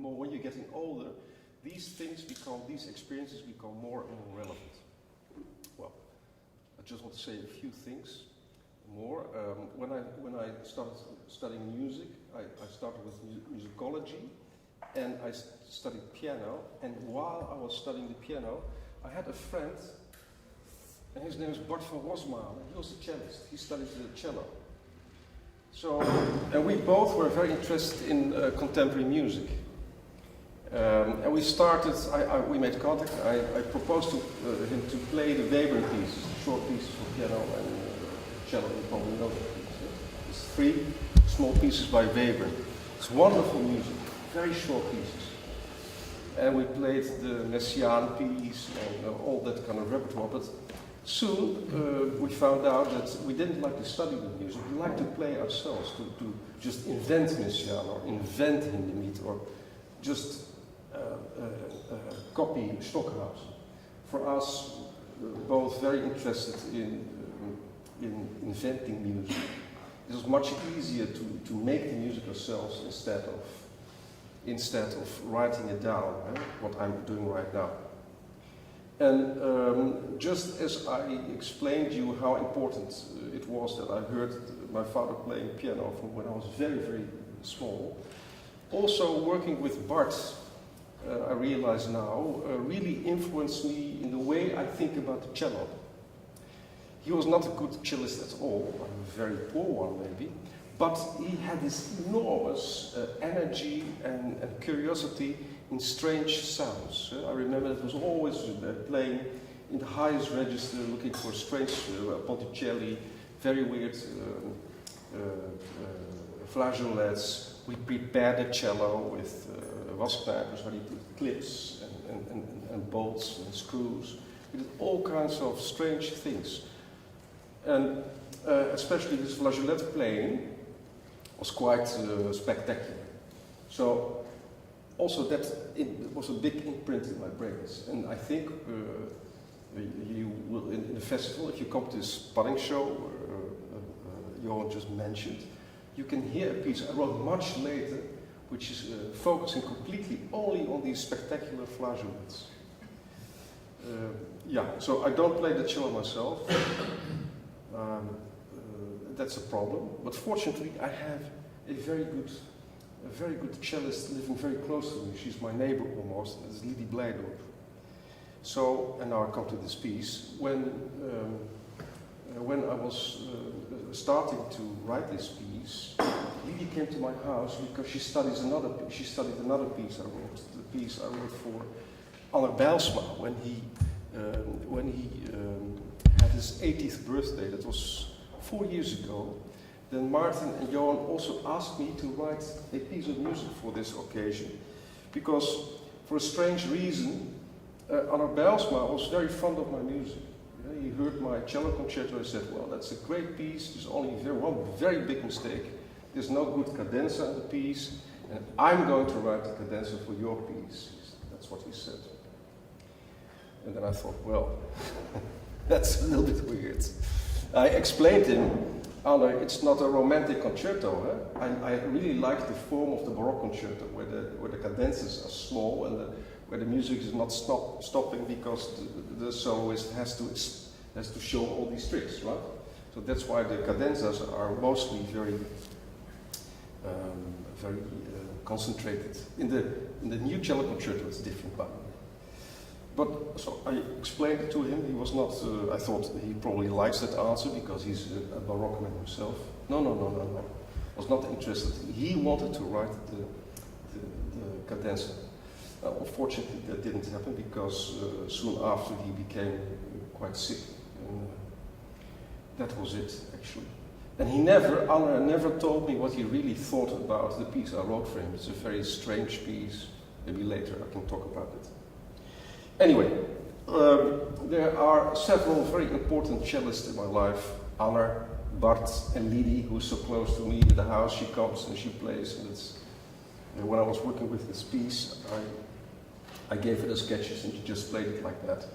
more when you're getting older, these experiences become more and more relevant. Well, I just want to say a few things more. When I started studying music, I started with musicology, and I studied piano. And while I was studying the piano, I had a friend, and his name is Bart van Rosmalen. He was a cellist. He studied the cello. So, and we both were very interested in contemporary music. And we started, we made contact. I proposed to him to play the Weber pieces, short pieces for piano and cello. You probably know that piece. It's 3 small pieces by Weber. It's wonderful music, very short pieces. And we played the Messiaen piece and all that kind of repertoire. But soon we found out that we didn't like to study the music. We liked to play ourselves, to just invent Messiaen or invent Hindemith or just copy Stockhausen. For us, both very interested in inventing music. It was much easier to make the music ourselves instead of writing it down, what I'm doing right now. And just as I explained to you how important it was that I heard my father playing piano from when I was very, very small, also working with Bart, I realize now, really influenced me in the way I think about the cello. He was not a good cellist at all, a very poor one maybe, but he had this enormous energy and curiosity in strange sounds. I remember that he was always playing in the highest register, looking for strange Ponticelli, very weird flageolets. We prepared the cello with wasknijpers where he put clips and bolts and screws. We did all kinds of strange things. And especially his flageolet playing was quite spectacular. So also that it was a big imprint in my brains. And I think you will, in the festival, if you come to this Spanning show Johan just mentioned, you can hear a piece I wrote much later, which is focusing completely only on these spectacular flageolets. Yeah, so I don't play the cello myself. That's a problem. But fortunately, I have a very good cellist living very close to me. She's my neighbor almost. It's Lydie Blijdorp. So, and now I come to this piece. When I was starting to write this piece, Lydie came to my house because she studied another piece I wrote. The piece I wrote for Aller Bijlsma when he had his 80th birthday. That was 4 years ago. Then Martin and Johan also asked me to write a piece of music for this occasion, because for a strange reason, Aller Bijlsma was very fond of my music. He heard my cello concerto and said, well, that's a great piece, there's only one very big mistake. There's no good cadenza in the piece, and I'm going to write the cadenza for your piece. That's what he said. And then I thought, well, that's a little bit weird. I explained to him, Aller, it's not a romantic concerto. I really like the form of the Baroque concerto, where the cadenzas are small and where the music is not stopping because the soloist has to show all these tricks, right? So that's why the cadenzas are mostly very concentrated. In the new cello concerto, it's different, by the way. But so I explained it to him. He was not. I thought he probably likes that answer because he's a Baroque man himself. No. Was not interested. He wanted to write the cadenza. Unfortunately, that didn't happen because soon after he became quite sick. And that was it, actually. And Aller never told me what he really thought about the piece I wrote for him. It's a very strange piece. Maybe later I can talk about it. Anyway, there are several very important cellists in my life. Aller, Bart, and Lydie, who's so close to me in the house. She comes and she plays. And when I was working with this piece, I gave her the sketches and she just played it like that.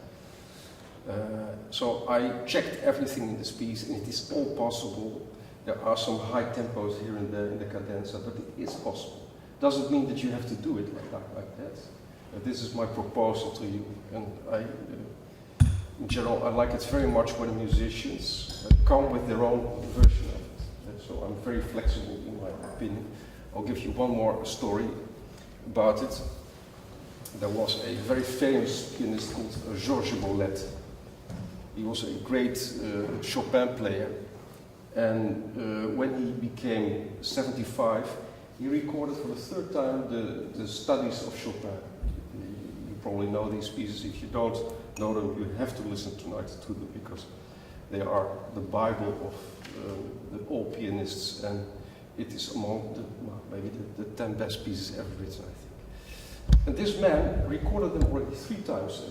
So I checked everything in this piece, and it is all possible. There are some high tempos here and there in the cadenza, but it is possible. Doesn't mean that you have to do it like that. This is my proposal to you, and in general, I like it very much when musicians come with their own version of it. So I'm very flexible in my opinion. I'll give you one more story about it. There was a very famous pianist called Georges Bollet. He was a great Chopin player, and when he became 75, he recorded for the third time the studies of Chopin. You probably know these pieces. If you don't know them, you have to listen tonight to them, because they are the Bible of all pianists, and it is among maybe the 10 best pieces ever written, I think. And this man recorded them already 3 times.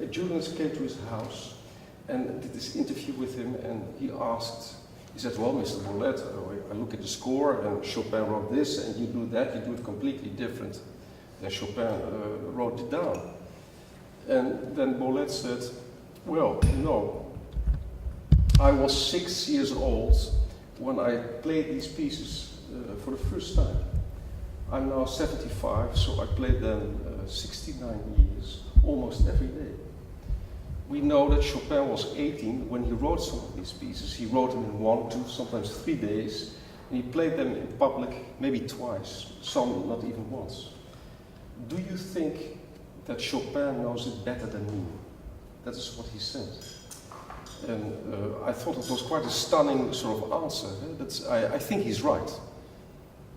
A journalist came to his house and did this interview with him, and he said, well, Mr. Bollet, I look at the score, and Chopin wrote this, and you do that, you do it completely different than Chopin wrote it down. And then Bollet said, well, no, I was 6 years old when I played these pieces for the first time. I'm now 75, so I played them 69 years, almost every day. We know that Chopin was 18 when he wrote some of these pieces. He wrote them in 1, 2, sometimes 3 days, and he played them in public maybe twice, some not even once. Do you think that Chopin knows it better than me? That is what he said. And I thought it was quite a stunning sort of answer. I think he's right.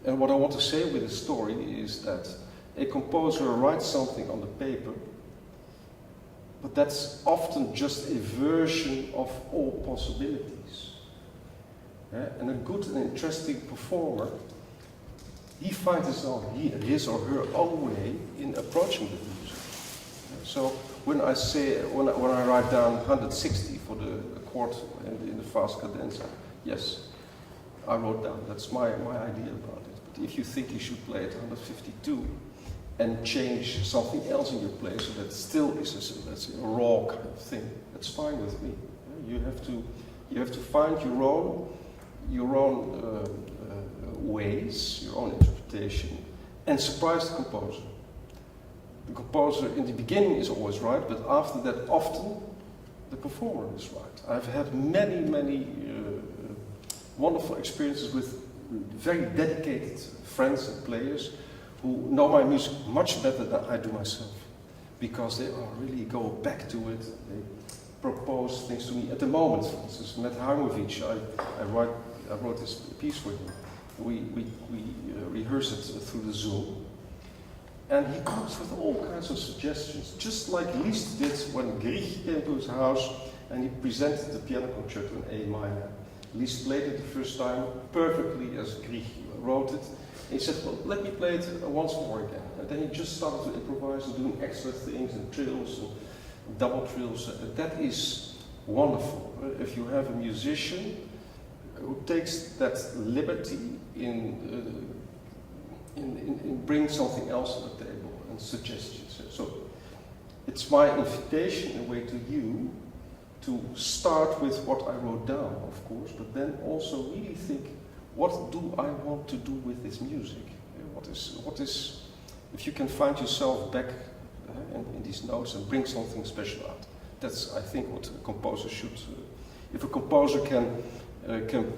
And what I want to say with this story is that a composer writes something on the paper, but that's often just a version of all possibilities. And a good and interesting performer, he finds his or her own way in approaching the music. So when I write down 160 for the chord in the fast cadenza, yes, I wrote down. That's my idea about it. But if you think you should play it 152 and change something else in your play, so that still is a raw kind of thing, that's fine with me. You have to find your own ways, your own interpretation, and surprise the composer. The composer in the beginning is always right, but after that, often the performer is right. I've had many wonderful experiences with very dedicated friends and players who know my music much better than I do myself, because they really go back to it. They propose things to me at the moment. For instance, Matt Harmovich, I wrote this piece for him. We rehearse it through the Zoom, and he comes with all kinds of suggestions, just like Liszt did when Grieg came to his house and he presented the piano concerto in A minor. Liszt played it the first time perfectly as Grieg wrote it. And he said, well, let me play it once more again. And then he just started to improvise and doing extra things and trills and double trills. That is wonderful. If you have a musician who takes that liberty in bringing something else to the table and suggestions. So it's my invitation in a way to you to start with what I wrote down, of course, but then also really think, what do I want to do with this music? What is if you can find yourself back in these notes and bring something special out. That's, I think, what a composer should. If a composer can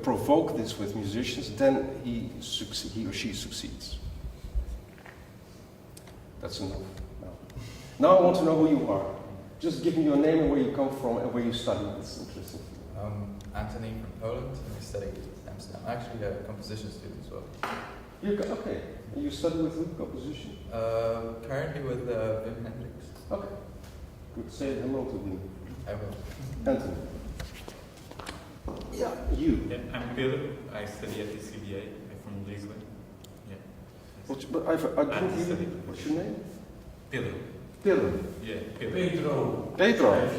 provoke this with musicians, then he or she succeeds. That's enough. Now I want to know who you are. Just give me your name and where you come from and where you study. That's interesting. Anthony from Poland, and I study in Amsterdam. I'm actually a composition student as well. Okay. And you study with who, composition? Currently with Wim Hendricks. Okay. Good. Say hello to me. I will. Anthony. Yeah, you. Yeah, I'm Pedro. I study at the CBA. I'm from Lisbon. Yeah. But I don't hear you. What's your name? Pedro. Pedro. Yeah, Pedro. Pedro.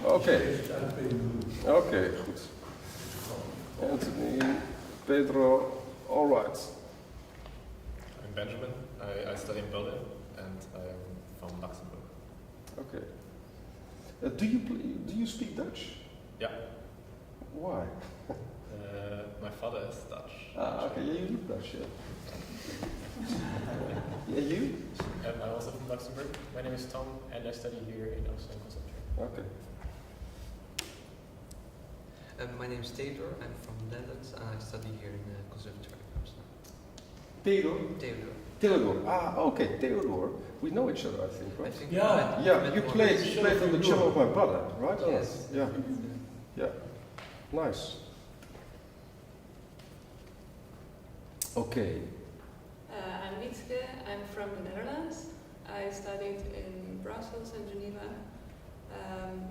Okay. Okay, goed. Anthony, Pedro, all right. I'm Benjamin. I study in Berlin and I'm from Luxembourg. Okay. Do you speak Dutch? Yeah. Why? My father is Dutch. Okay. Yeah, you look Dutch, yeah. Yeah, you? I'm also from Luxembourg. My name is Tom, and I study here in Amsterdam Conservatory. Okay. My name is Theodor. I'm from the Netherlands, and I study here in the Conservatory of Amsterdam. Theodor? Theodor. Theodor. Ah, okay, Theodor. We know each other, I think, I right? think Yeah. Yeah, you played on the cello of my brother, right? or not? Yes. Yeah. Yeah. Nice. Okay. I'm Wietske, I'm from the Netherlands. I studied in Brussels and Geneva,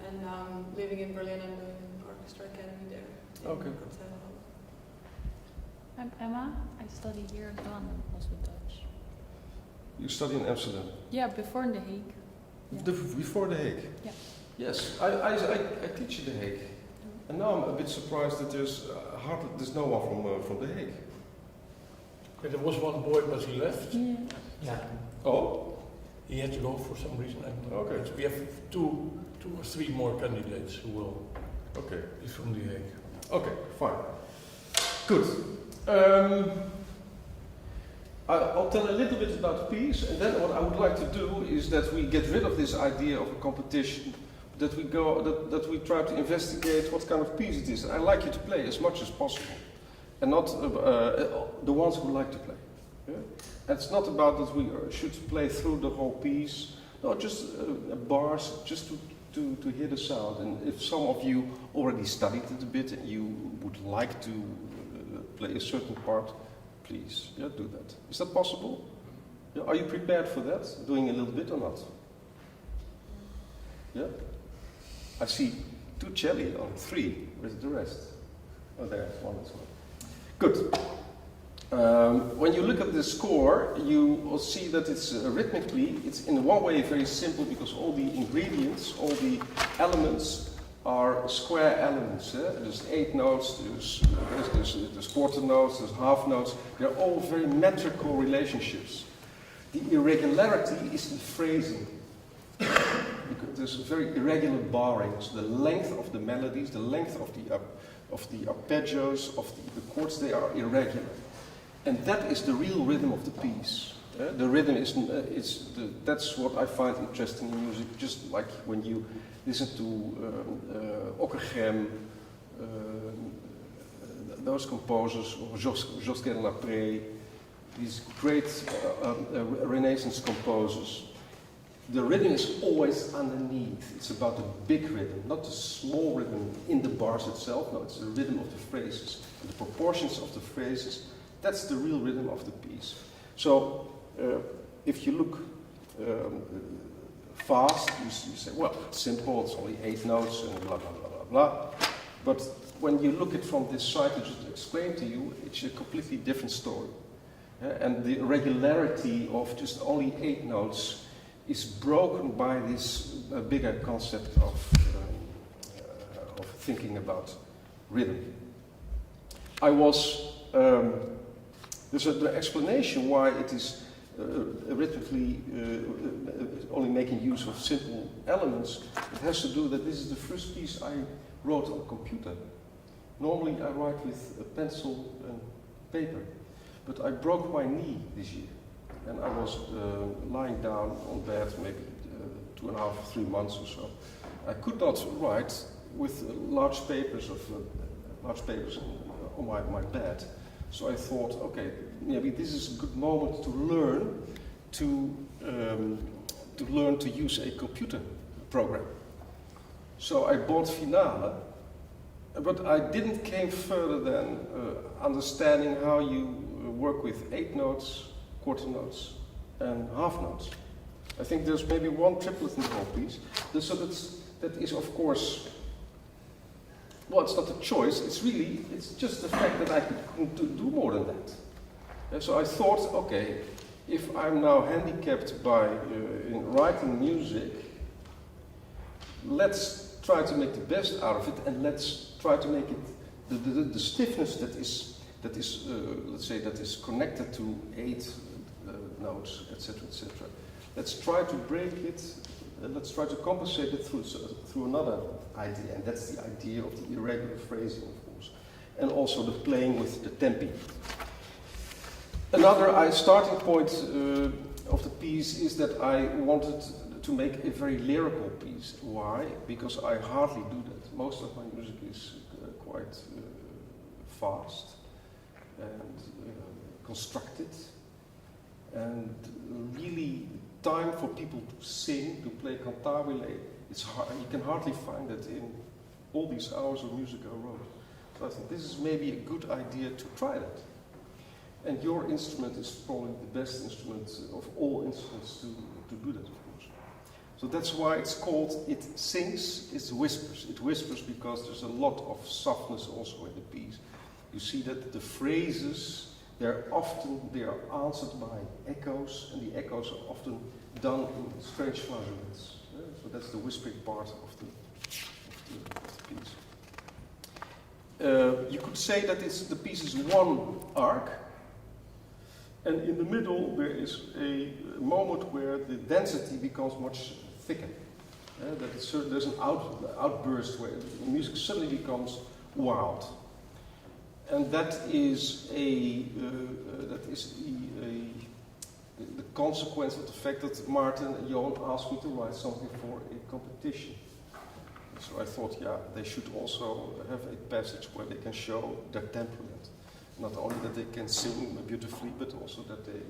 and now I'm living in Berlin. I'm doing an orchestra academy there. in Okay. Cello. I'm Emma. I study here as well, and I'm also Dutch. You study in Amsterdam. Yeah, before in The Hague. Yeah. Before The Hague? Yeah. Yes, I teach in The Hague. And now I'm a bit surprised that there's no one from The Hague. Okay, there was one boy, but he left. Yeah. Yeah. Oh? He had to go for some reason. I don't know. Okay. But we have two or three more candidates who will Okay. be from the Hague. Okay, fine. Good. I'll tell a little bit about the piece, and then what I would like to do is that we get rid of this idea of a competition, that we try to investigate what kind of piece it is. And I like you to play as much as possible, and not the ones who like to play. Yeah? And it's not about that we should play through the whole piece. No, just bars, just to hear the sound. And if some of you already studied it a bit and you would like to play a certain part, please, yeah, do that. Is that possible? Yeah, are you prepared for that? Doing a little bit or not? Yeah? I see 2 celli on 3. Where's the rest? Oh, there's one as well. Good. When you look at the score, you will see that it's rhythmically, it's in one way very simple because all the ingredients, all the elements are square elements. There's 8 notes, there's quarter notes, there's half notes. They're all very metrical relationships. The irregularity is in phrasing. There's very irregular barring. So the length of the melodies, the length of the arpeggios, of the chords, they are irregular. And that is the real rhythm of the piece. The rhythm that's what I find interesting in music, just like when you listen to Ockergem, those composers, or Josquin Lapre, these great Renaissance composers. The rhythm is always underneath. It's about the big rhythm, not the small rhythm in the bars itself. No, it's the rhythm of the phrases, and the proportions of the phrases. That's the real rhythm of the piece. So, if you look fast, you say, well, it's simple, it's only 8 notes, and blah, blah, blah, blah, blah. But when you look at it from this side, I just explained to you, it's a completely different story. And the regularity of just only 8 notes is broken by this bigger concept of thinking about rhythm. There's an explanation why it is rhythmically only making use of simple elements. It has to do that this is the first piece I wrote on a computer. Normally I write with a pencil and paper, but I broke my knee this year. And I was lying down on bed maybe 2.5, 3 months or so. I could not write with large papers on my bed. So I thought, okay, maybe this is a good moment to learn to use a computer program. So I bought Finale, but I didn't came further than understanding how you work with 8 notes, quarter notes, and half notes. I think there's maybe one triplet in the whole piece. So that is of course, well, it's not a choice, it's just the fact that I could do more than that. And so I thought, okay, if I'm now handicapped by in writing music, let's try to make the best out of it, and let's try to make it the stiffness that is let's say that is connected to 8 notes, etc., etc. Let's try to break it. Let's try to compensate it through another idea, and that's the idea of the irregular phrasing, of course, and also the playing with the tempi. Another starting point of the piece is that I wanted to make a very lyrical piece. Why? Because I hardly do that. Most of my music is quite fast and constructed, and really time for people to sing, to play cantabile. It's hard. You can hardly find it in all these hours of music I wrote. So I think this is maybe a good idea to try that. And your instrument is probably the best instrument of all instruments to do that, of course. So that's why it's called It Sings, it whispers. It whispers because there's a lot of softness also in the piece. You see that the phrases, they are answered by echoes, and the echoes are often done in strange flageolets. So that's the whispering part of the piece. You could say that the piece is one arc, and in the middle there is a moment where the density becomes much thicker. There's an outburst where the music suddenly becomes wild, and that is the consequence of the fact that Martin and Johan asked me to write something for a competition. So I thought, yeah, they should also have a passage where they can show their temperament. Not only that they can sing beautifully, but also that they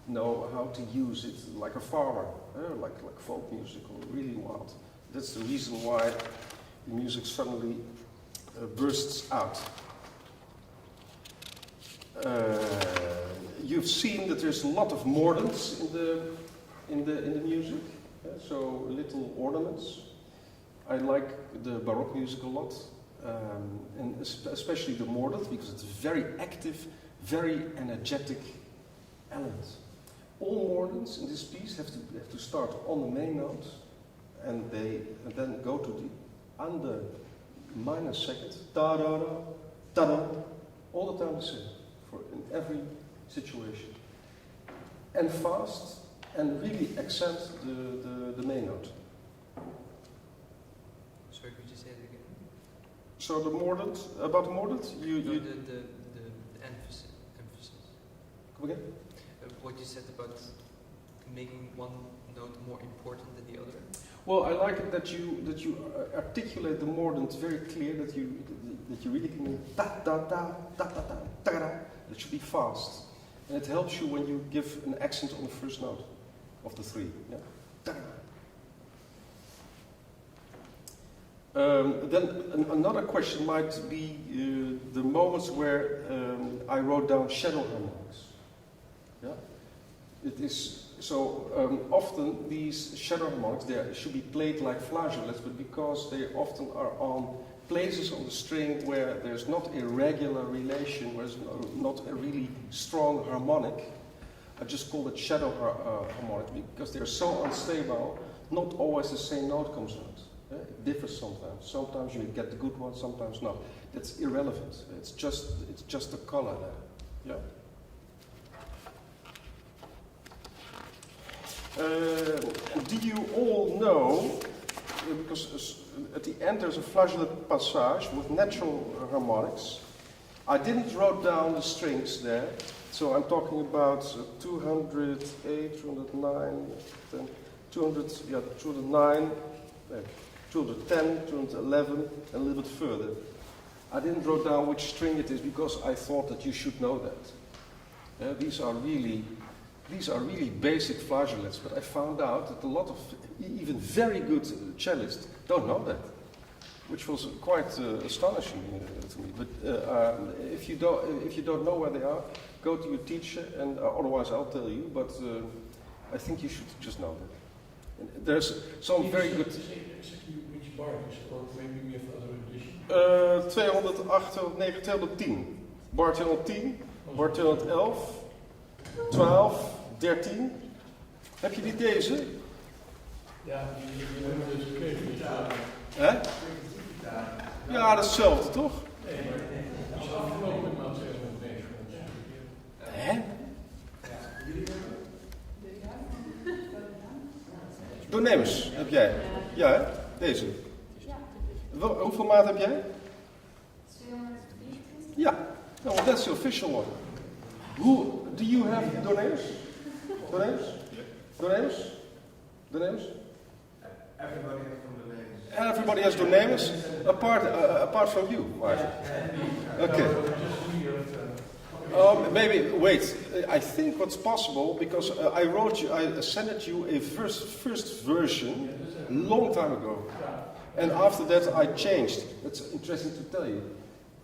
know how to use it like a farmer, like folk music, or really wild. That's the reason why the music suddenly bursts out. You've seen that there's a lot of mordants in the music, so little ornaments. I like the Baroque music a lot, and especially the mordant, because it's a very active, very energetic element. All mordants in this piece have to start on the main note, and then go to the under minor second, da da da da da, all the time the same, in every situation, and fast, and really accent the main note. Sorry, could you say it again? So the mordant, about the mordant, The emphasis. Come again? What you said about making one note more important than the other. Well, I like it that you articulate the mordant very clear. That you really can da da da da da da da da. It should be fast, and it helps you when you give an accent on the first note of the three. Yeah. Da. Then another question might be the moments where I wrote down shadow harmonics. Yeah, it is so often these shadow harmonics they should be played like flageolets, but because they often are on places on the string where there's not a regular relation, where there's not a really strong harmonic, I just call it shadow harmonic because they're so unstable. Not always the same note comes out. It differs sometimes. Sometimes you get the good one, sometimes not. That's irrelevant. It's just the color there. Yeah. Did you all know? Because at the end there's a flageolet passage with natural harmonics. I didn't write down the strings there, so I'm talking about 208, 209, 209. 210, 211, and a little bit further. I didn't write down which string it is because I thought that you should know that. These are really basic flageolets, but I found out that a lot of even very good cellists don't know that, which was quite astonishing to me. But if you don't know where they are, go to your teacher, and otherwise I'll tell you. But I think you should just know that. And there's some very good. Which bar is, or maybe we have other editions? 208, 209, 210. Bar 210, bar 211, 12, 13. Heb je die deze? Ja, die hebben we dus gekregen. Hè? Ja, dat is hetzelfde, toch? Nee, maar die is afgelopen met 209. Hè? Doornemers heb jij? Ja, hè? Deze. Hoeveel maat heb jij? 224. Ja, no, well, that's the official one. Do you have doornemers? Doornemers? Donemus? Donemus? Everybody has from the names. Everybody has Donemus, apart from you, Martin. Okay. Maybe, wait, I think what's possible, because I sent you a first version a long time ago. And after that I changed. That's interesting to tell you.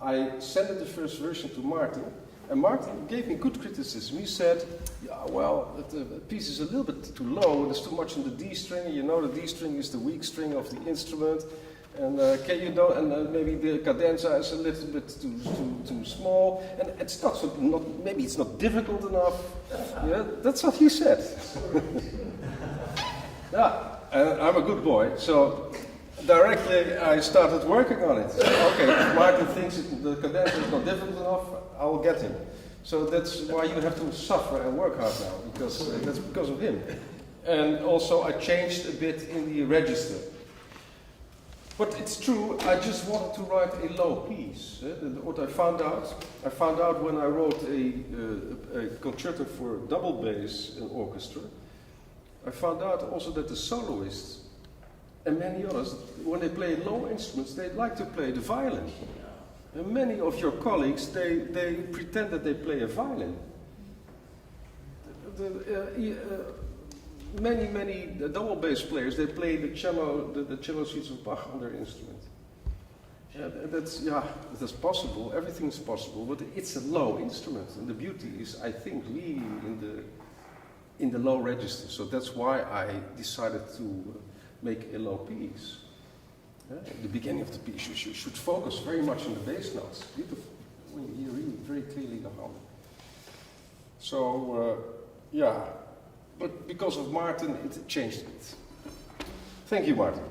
I sent the first version to Martin, and Martin gave me good criticism. He said, yeah, well, the piece is a little bit too low, there's too much in the D string, and you know the D string is the weak string of the instrument. And maybe the cadenza is a little bit too small, and it's maybe it's not difficult enough. Yeah, that's what he said. Yeah, and I'm a good boy, so directly I started working on it. Okay, if Martin thinks the cadenza is not difficult enough, I will get him. So that's why you have to suffer and work hard now, because that's because of him. And also I changed a bit in the register. But it's true, I just wanted to write a low piece. What I found out when I wrote a concerto for double bass and orchestra, I found out also that the soloists and many others, when they play low instruments, they like to play the violin. And many of your colleagues, they pretend that they play a violin. Many double bass players, they play the cello suites of Bach on their instrument. That's possible. Everything is possible, but it's a low instrument, and the beauty is, I think, really in the low register. So that's why I decided to make a low piece. At the beginning of the piece, you should focus very much on the bass notes. Beautiful, when you hear really very clearly the harmony. So but because of Martin, it changed a bit. Thank you, Martin.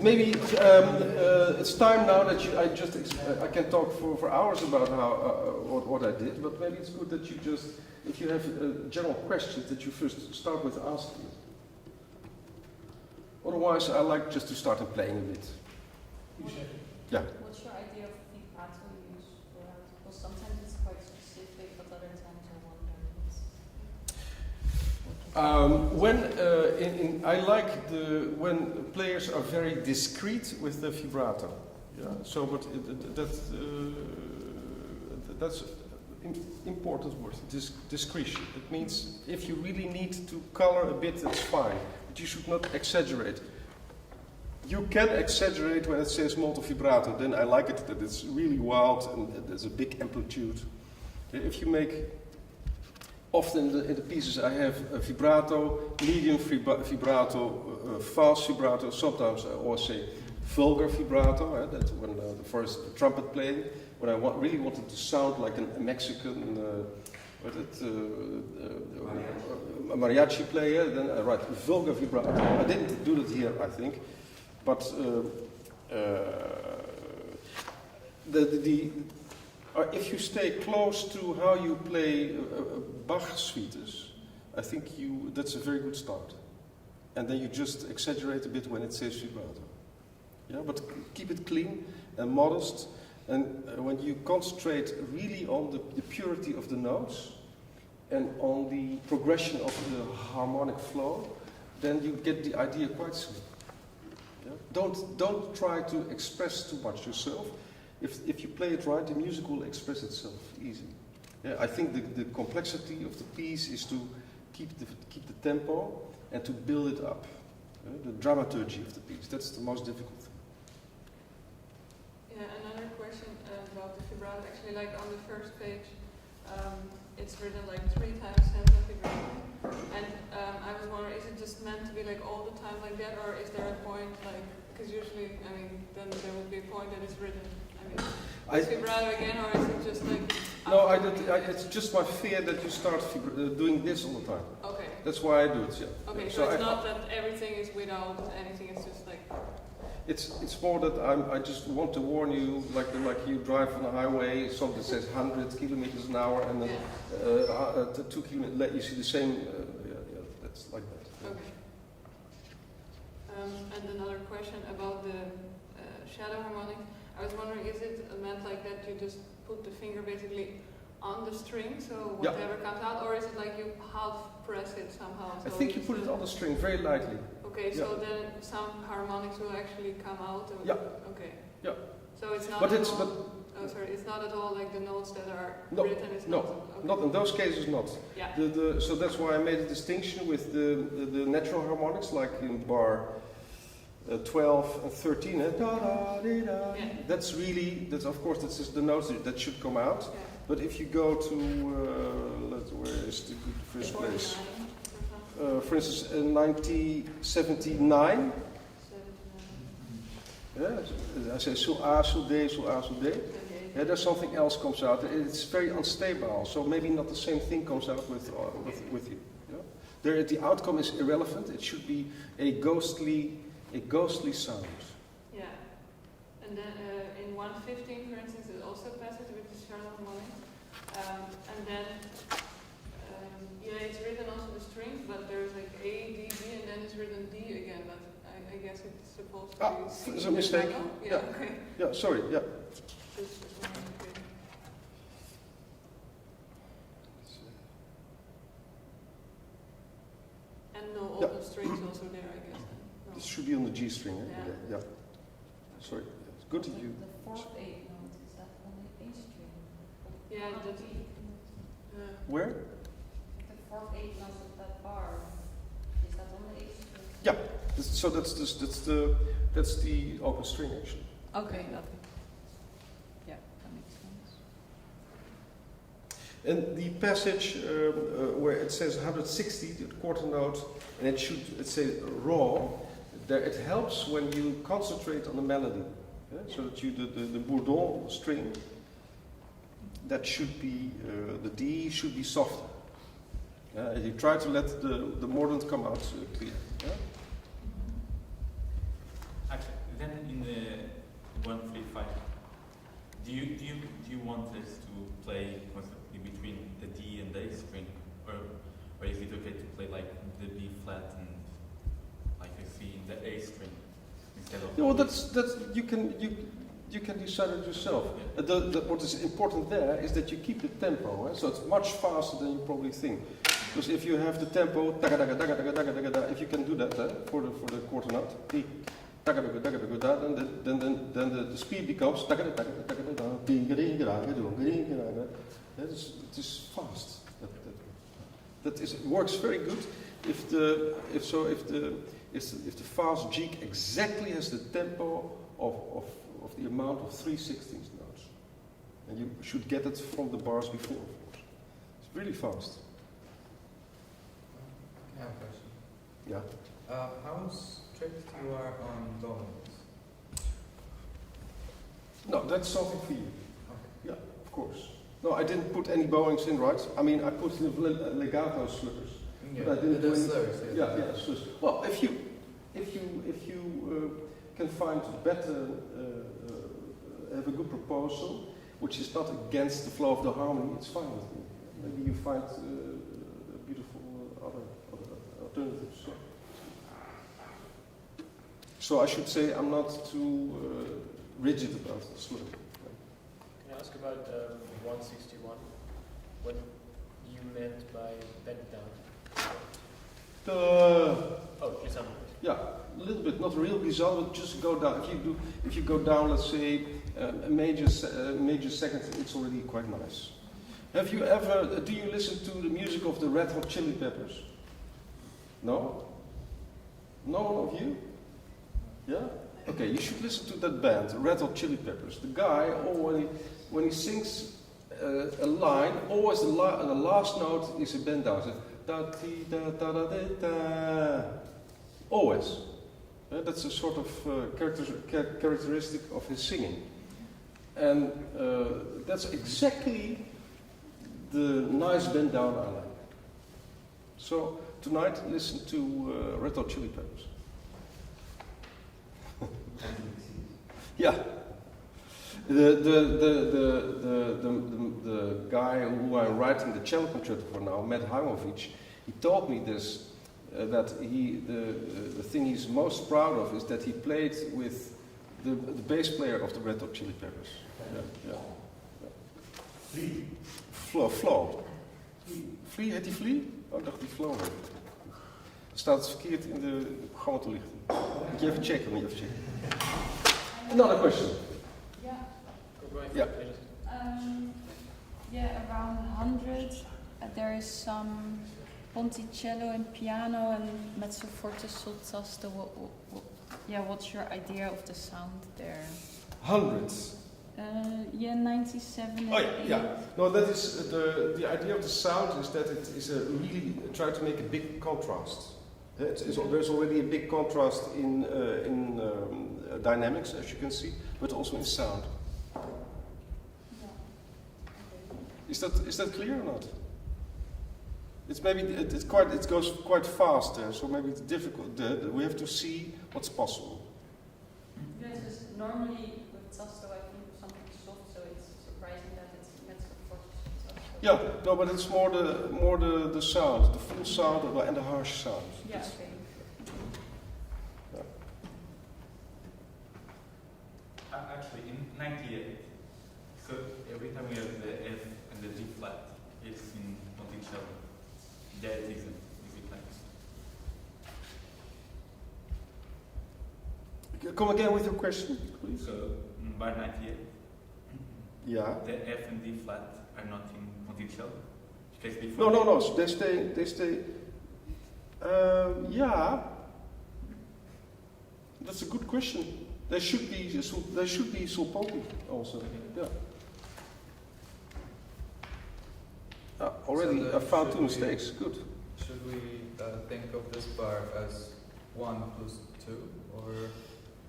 Maybe it's time now that I can talk for hours about what I did, but maybe it's good that you just, if you have general questions, that you first start with asking. Otherwise, I like just to start playing a bit. Yeah. What's your idea of vibrato use for that? Because sometimes it's quite specific, but other times I wonder. I like when players are very discreet with the vibrato. Yeah. So, but that's important word. Discretion. It means if you really need to color a bit, that's fine. But you should not exaggerate. You can exaggerate when it says molto vibrato. Then I like it that it's really wild and there's a big amplitude. If you make often in the pieces I have a vibrato, medium vibrato, fast vibrato. Sometimes I always say vulgar vibrato. That's when the first trumpet playing. When I really wanted to sound like a Mexican mariachi player, then I write vulgar vibrato. I didn't do that here, I think, but if you stay close to how you play Bach suites, I think that's a very good start. And then you just exaggerate a bit when it says vibrato. Yeah, but keep it clean and modest. And when you concentrate really on the purity of the notes and on the progression of the harmonic flow, then you get the idea quite soon. Yeah? Don't try to express too much yourself. If you play it right, the music will express itself easy. Yeah, I think the complexity of the piece is to keep the tempo and to build it up. The dramaturgy of the piece, that's the most difficult thing. Yeah, another question about the vibrato. Actually, like on the first page, it's written like 3 times senza vibrato. And I was wondering, is it just meant to be like all the time like that, or is there a point like, because usually, I mean, then there would be a point that it's written. I mean, is vibrato again, or is it just like? No, it's just my fear that you start doing this all the time. Okay. That's why I do it. Yeah. Okay, so it's not that everything is without anything. It's just like. It's more that I just want to warn you, like you drive on a highway, something says 100 kilometers an hour, and then 2 kilometers you see the same. That's like that. Okay. And another question about the shadow harmonic. I was wondering, is it meant like that you just put the finger basically on the string, so Yeah. whatever comes out, or is it like you half press it somehow? I So think you it's, put it on the string very lightly. Okay, so then some harmonics will actually come out. Or Yeah. Okay. Yeah. So it's not. But at it's all, oh, sorry. It's not at all like the notes that are No, written. It's no, not. Okay. not in those cases, not. Yeah. So that's why I made a distinction with the natural harmonics, like in bar 12 and 13. Da, da, di, da. Yeah. That's of course that's just the notes that should come out. Yeah. But if you go to where is the good first place? 49, For instance, in 1979. 79. Yeah, I say so A, so D, so A, so D. Okay. Yeah, there's something else comes out. It's very unstable, so maybe not the same thing comes out with you. Yeah? There, the outcome is irrelevant. It should be a ghostly sound. Yeah. And then in 115, for instance, is also passage with the Charlotte harmonic. And then yeah, it's written also the strings, but there's like A, D, B, and then it's written D again. But I guess it's supposed to be. C it's a mistake. level. Yeah. Yeah. Okay. Yeah, sorry. Yeah. Just okay. And no open strings also there, I guess. Then. No. This should be on the G string. Eh? Yeah. Yeah. Sorry. It's good to you. The fourth eighth note, is that on the A string? Yeah, Not that- the E. Where? The fourth eighth note of that bar, is that on the A string? Yeah. So that's the open string actually. Okay, yeah, that makes sense. And the passage where it says 160, the quarter note, and it say raw, there it helps when you concentrate on the melody. Yeah? So that the bourdon string, that should be, the D should be softer. You try to let the mordant come out clear. Yeah? Actually, then in the 135, do you want us to play constantly between the D and the A string, or is it okay to play like the B flat and like I see in the A string instead of? Yeah, well, that's you can decide it yourself. What is important there is that you keep the tempo, so it's much faster than you probably think. Because if you have the tempo, if you can do that for the quarter note, then the speed becomes it is fast. It works very good if the fast jig exactly has the tempo of the amount of 3/16 notes, and you should get it from the bars before, of course. It's really fast. I have a question. Yeah. How strict you are on dominance? No, that's something for you. Okay. Yeah, of course. No, I didn't put any bowings in, right? I mean, I put in legato slippers. Yeah, But I didn't do the any- slurs. Yeah, slurs. Well, if you can find better, have a good proposal, which is not against the flow of the harmony, it's fine with me. Maybe you find beautiful other alternatives. So I should say I'm not too rigid about the slur. Can I ask about 161? What you meant by bend down? Oh, just some. Yeah, a little bit, not real bizarre, but just go down. If you go down, let's say a major second, it's already quite nice. Have you ever? Do you listen to the music of the Red Hot Chili Peppers? No. No one of you? Yeah. Okay, you should listen to that band, the Red Hot Chili Peppers. The guy, when he sings a line, always the last note is a bend down. So, da ti da da da da da. Always. That's a sort of characteristic of his singing. And that's exactly the nice bend down I like. So tonight, listen to Red Hot Chili Peppers. Yeah. The guy who I'm writing the cello concerto for now, Matt Haimovich, he told me this, that the thing he's most proud of is that he played with the bass player of the Red Hot Chili Peppers. Yeah. Flow. Flea, heet die Flea? Oh, ik dacht die Flow. Dan staat het verkeerd in de programma te lichten. Moet je even checken, Another question. Yeah. Yeah. Yeah, around 100. There is some ponticello and piano and mezzo forte sul tasto. What's your idea of the sound there? Hundreds. 97. Oh yeah. No, that is the idea of the sound is that it is really try to make a big contrast. There's already a big contrast in dynamics, as you can see, but also in sound. Is that clear or not? It's maybe it goes quite fast there, so maybe it's difficult. We have to see what's possible. Yeah, it's just normally with tasto I think of something soft, so it's surprising that it's mezzo forte sul tasto. Yeah, no, but it's more the sound, the full sound and the harsh sound. Yeah, okay. Actually, in 98, so every time we have the F and the G flat, it's in ponticello. There it isn't, if it likes. Come again with your question, please. So, bar 98, Yeah. the F and D flat are not in ponticello. Because before No. They stay. Yeah. That's a good question. They should be sulpoti also. Yeah. Already, So I found should two we- mistakes. Good. Should we think of this bar as 1 plus 2, or?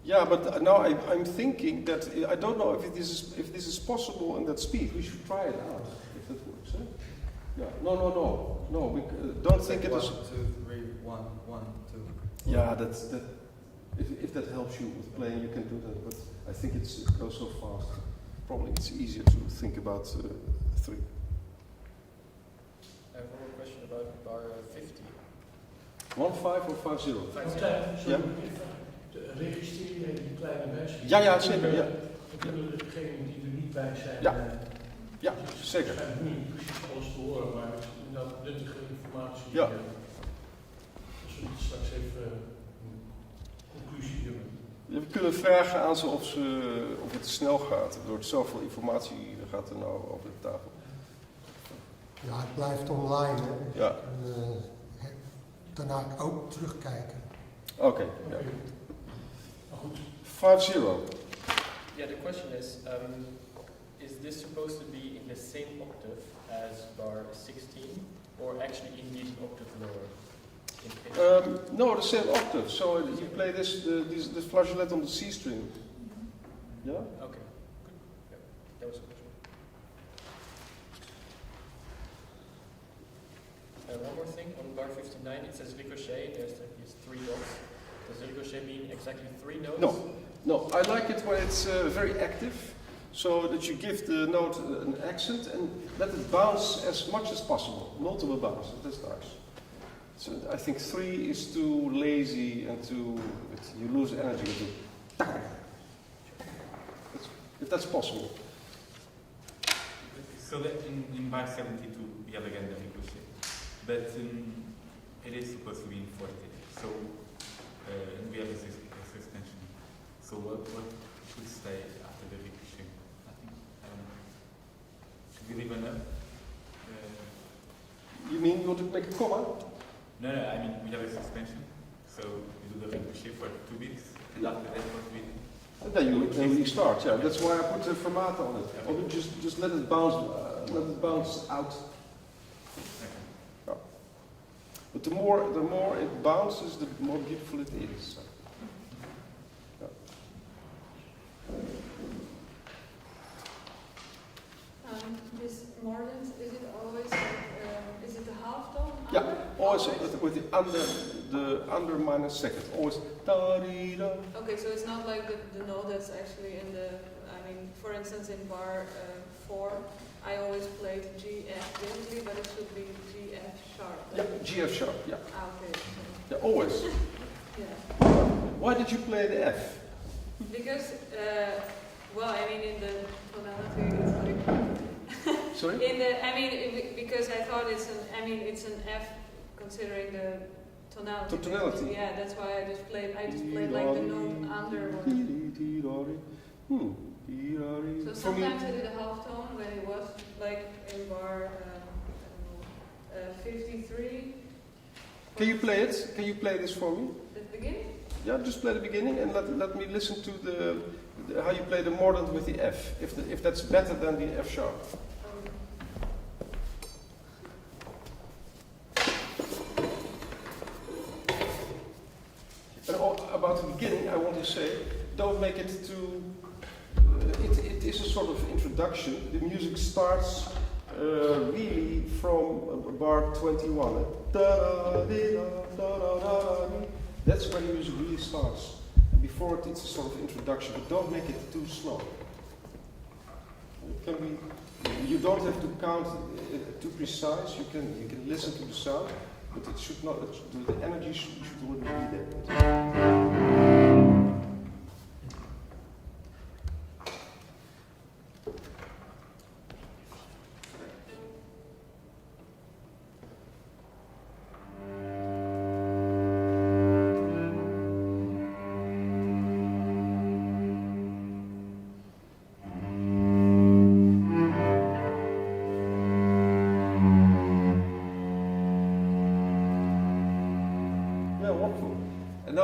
Yeah, but now I'm thinking that I don't know if this is possible in that speed. We should try it out if that works. Eh? Yeah. No. We don't think it is. 1, 2, 3, 1, 1, 2. Yeah, that's that. If that helps you with playing, you can do that. But I think it goes so fast. Probably it's easier to think about 3. I have one more question about bar 50. 1-5 or 5-0? Sorry, registreren die kleine wijzigingen. Ja, zeker. Ja. Dan kunnen degenen die er niet bij zijn. Ja, zeker. Waarschijnlijk niet precies alles te horen, maar het is inderdaad nuttige informatie. Ja. Als we straks even een conclusie hebben. We kunnen vragen aan ze of het te snel gaat. Door zoveel informatie gaat er nou over de tafel. Ja, het blijft online. Hè. Dus Ja. Daarna ook terugkijken. Oké. Ja. Maar goed. 5-0. Yeah, the question is this supposed to be in the same octave as bar 16, or actually indeed an octave lower? No, the same octave. So you play this flageolet on the C string. Yeah? Okay, good. Yeah, that was a question. One more thing, on bar 59 it says ricochet, there's these 3 dots. Does ricochet mean exactly 3 notes? No, I like it when it's very active, so that you give the note an accent and let it bounce as much as possible. Multiple bounces, that's nice. So I think 3 is too lazy and you lose energy. If that's possible. So that in bar 72 we have again the ricochet, but it is supposed to be in forte. So we have a suspension. So what should stay after the ricochet? Nothing. I don't know. Should we leave a note? You mean you want to make a comma? No, I mean we have a suspension. So we do the ricochet for 2 beats, and after that what we. And then you restart. Yeah, that's why I put the fermata on it. Or just let it bounce out. Yeah. But the more it bounces, the more beautiful it is. Yeah. This mordent, is it always is it the half tone? Yeah, always with the under minus second. Always da-dee-da. Okay, so it's not like the note that's actually in the, for instance in bar 4, I always played G, F basically, but it should be G, F sharp. Yeah, G, F sharp, yeah. Ah, okay. Yeah, always. Yeah. Why did you play the F? Because, in the tonality it's like Sorry? Because I thought it's an F considering the tonality. The tonality. Yeah, that's why I just played like the note under one. So sometimes I did a half tone when it was like in bar, 53. Can you play it? Can you play this for me? The beginning? Yeah, just play the beginning and let me listen to how you play the mordant with the F. If that's better than the F sharp. And about the beginning, I want to say, don't make it too. It is a sort of introduction. The music starts really from bar 21. That's where the music really starts. And before it, it's a sort of introduction, but don't make it too slow. It can be. You don't have to count too precise. You can listen to the sound, but it should not. The energy should already be there. And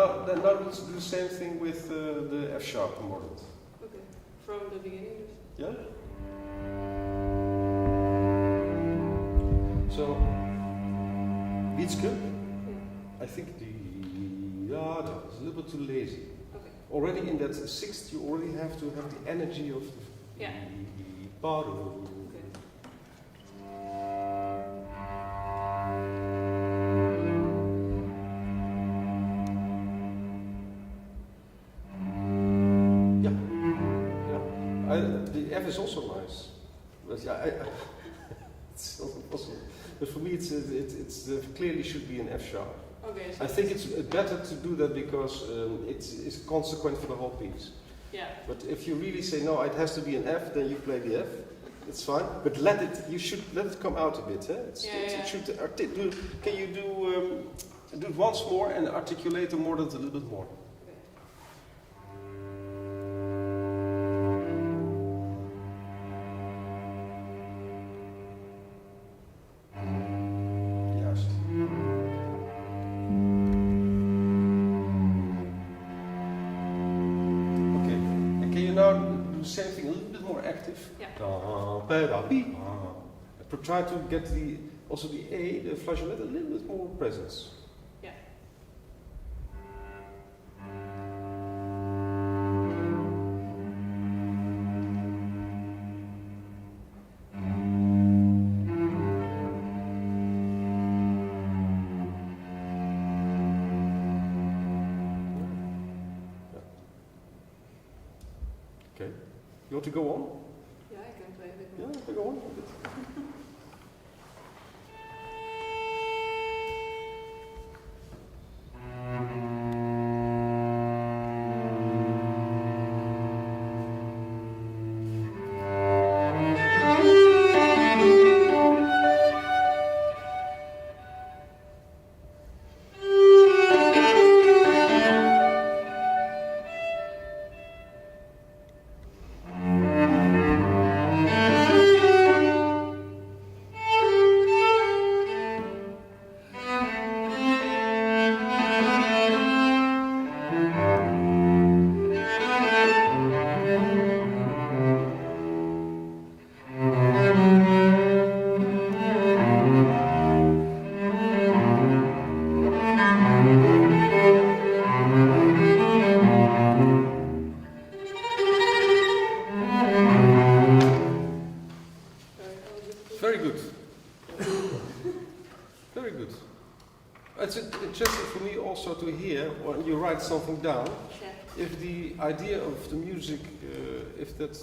now let's do the same thing with the F sharp mordant. Okay, from the beginning. Yeah? So, Wietske, I think is a little bit too lazy. Okay. Already in that sixth, you already have to have the energy of the. Yeah. The F is also nice, but it's also possible. But for me, it's clearly should be an F sharp. Okay. So I think it's better to do that because it's consequent for the whole piece. Yeah. But if you really say no, it has to be an F, then you play the F. It's fine, but you should let it come out a bit. It should. Can you do it once more and articulate the mordant a little bit more? Same thing, a little bit more active. Yeah. Try to get the A, the flageolet, a little bit more presence. Yeah. Okay. You want to go on? Yeah, I can play a bit more. Yeah, go on a bit. Very good. Very good. It's interesting for me also to hear when you write something down, if the idea of the music, if that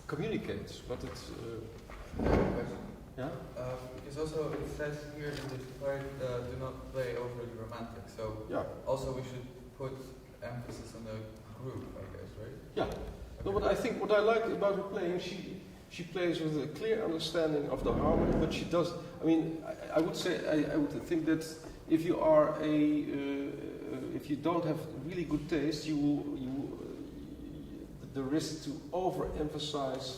communicates, but it's. Yeah? Because also it says here in this part, do not play overly romantic. So also we should put emphasis on the group, I guess, right? Yeah. No, but I think what I like about her playing, She plays with a clear understanding of the harmony, but she does. I mean, I would say I would think that if you are if you don't have really good taste, the risk to overemphasize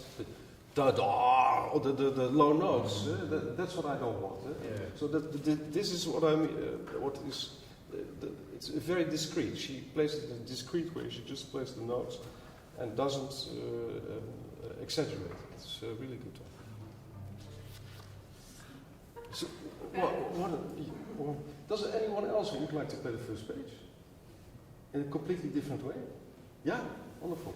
the da or the low notes. That's what I don't want. Yeah. So this is what what is. It's very discreet. She plays it in a discreet way. She just plays the notes and doesn't exaggerate. It's really good. So, does anyone else would like to play the first page in a completely different way? Yeah, wonderful.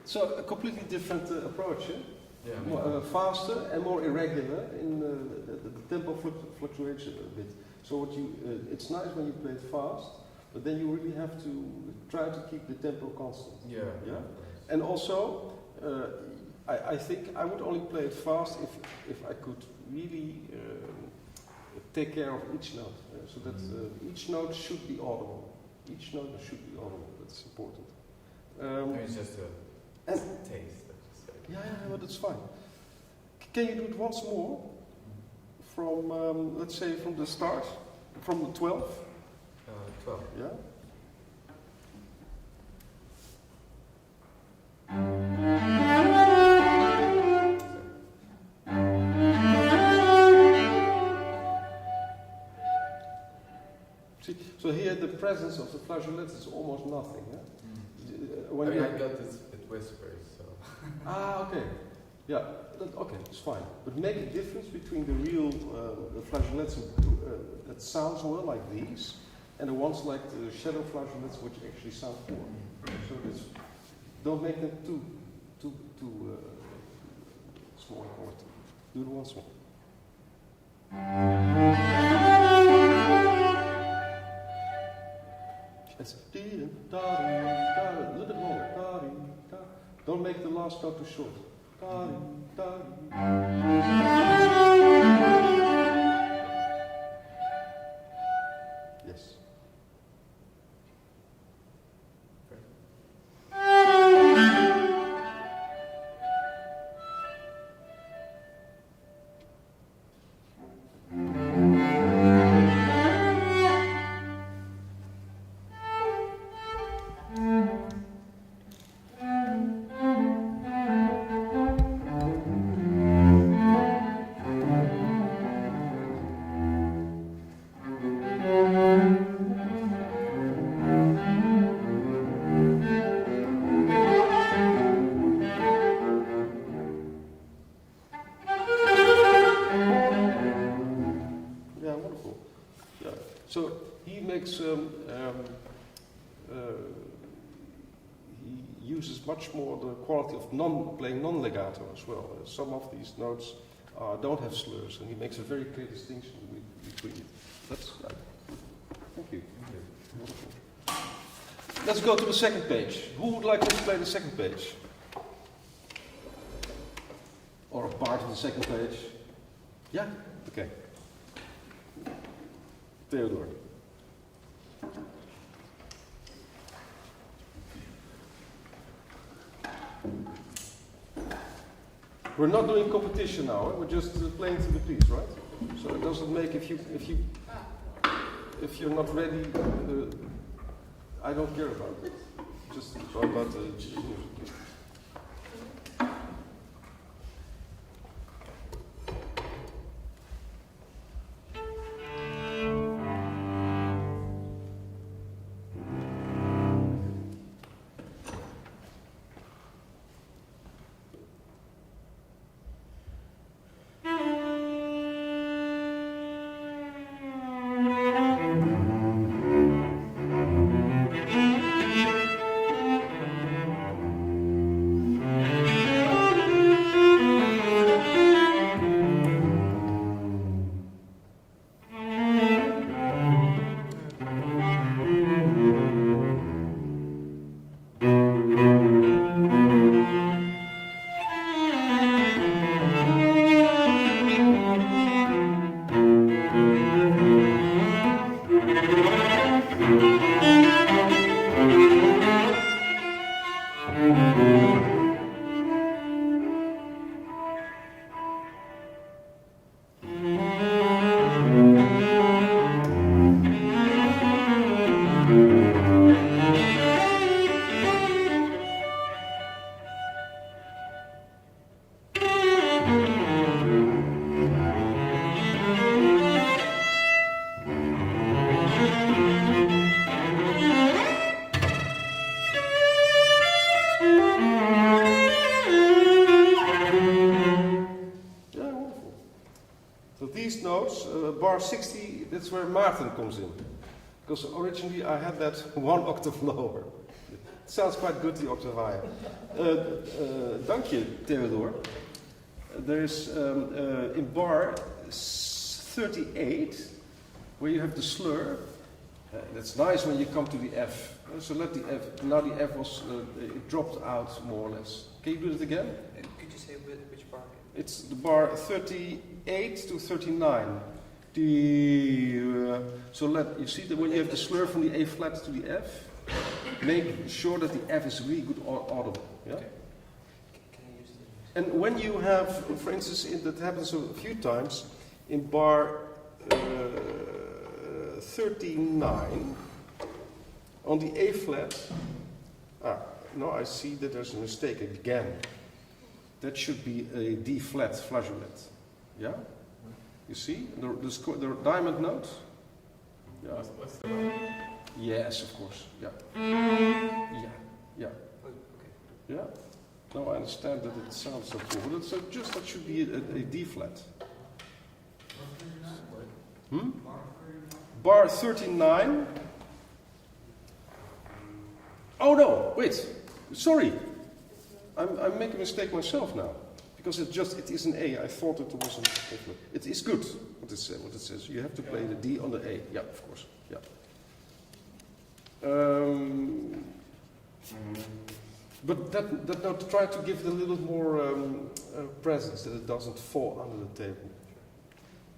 So a completely different approach, eh? Yeah. More, faster and more irregular in the tempo fluctuates a bit. So what it's nice when you play it fast, but then you really have to try to keep the tempo constant. Yeah. Yeah. And also, I think I would only play it fast if I could really take care of each note, so that each note should be audible. Each note should be audible. That's important. It's just a taste. Yeah, but that's fine. Can you do it once more? From, let's say, from the start? From the 12th? 12. Yeah? See, so here the presence of the flageolets is almost nothing. Yeah? When I got this bit whispers, so. Okay. Yeah, okay, it's fine. But make a difference between the real flageolets that sounds well, like these, and the ones like the shadow flageolets, which actually sound poor. So don't make them too small in quality. Do it once more. It's a little bit longer. Don't make the last note too short. Yes. makes he uses much more the quality of playing non-legato as well. Some of these notes don't have slurs, and he makes a very clear distinction between it. That's thank you. Wonderful. Let's go to the second page. Who would like to play the second page? Or a part of the second page? Yeah? Okay. Theodore. We're not doing competition now. We're just playing to the piece, right? So it doesn't make if you're not ready. I don't care about it. Just about the music. Bar 60, that's where Maarten comes in. Because originally I had that 1 octave lower. It sounds quite good, the octave higher. Dank je, Theodore. There's in bar 38, where you have the slur. That's nice when you come to the F. So let the F, now the F was, it dropped out more or less. Can you do it again? Could you say which bar? It's the bar 38 to 39. So you see that when you have the slur from the A flat to the F, make sure that the F is really good audible. Yeah? Okay. Can I use the And when you have, for instance, that happens a few times, in bar 39, on the A flat, no, I see that there's a mistake again. That should be a D flat flageolet. Yeah? You see? The diamond note? Yeah. What's the one? Yes, of course. Yeah. Yeah. Oh, okay. Yeah. Now I understand that it sounds so cool. But so just that should be a D flat. Hmm? Bar 39. Oh no, wait. Sorry. I'm making a mistake myself now. Because it is an A. I thought it was an A flat. It is good what it says. You have to play the D on the A. Yeah, of course. Yeah. But that note, try to give it a little more presence, that it doesn't fall under the table.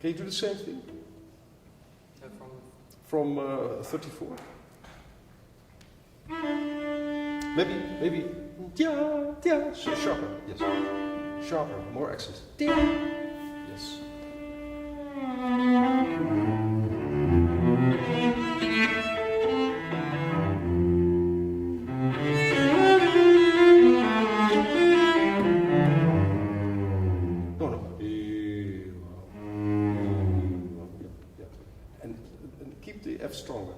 Can you do the same thing? From 34? Maybe, yeah, sharper, yes. Sharper, more accent. Yes. And keep the F stronger.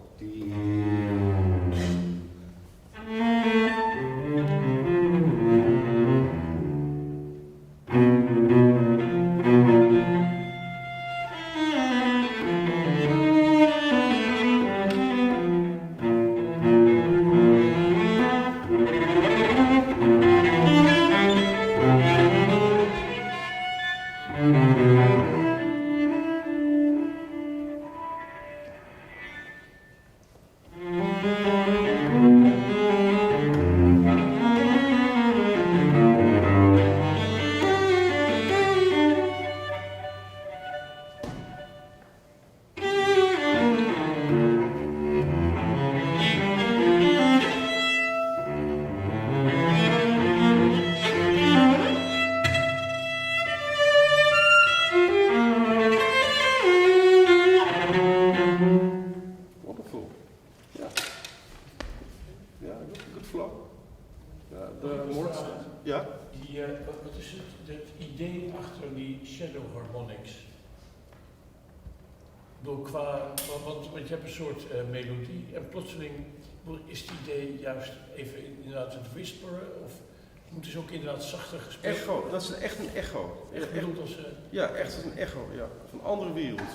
Wonderful. Yeah. Yeah, good flow. Ja? Wat is het idee achter die shadow harmonics? Ik bedoel, want je hebt een soort melodie en plotseling is het idee juist even inderdaad het whisperen of moet dus ook inderdaad zachter gespeeld Echo, worden? dat is echt een echo. Echt bedoeld als... ja, echt als een echo, ja. Van een andere wereld. Ja.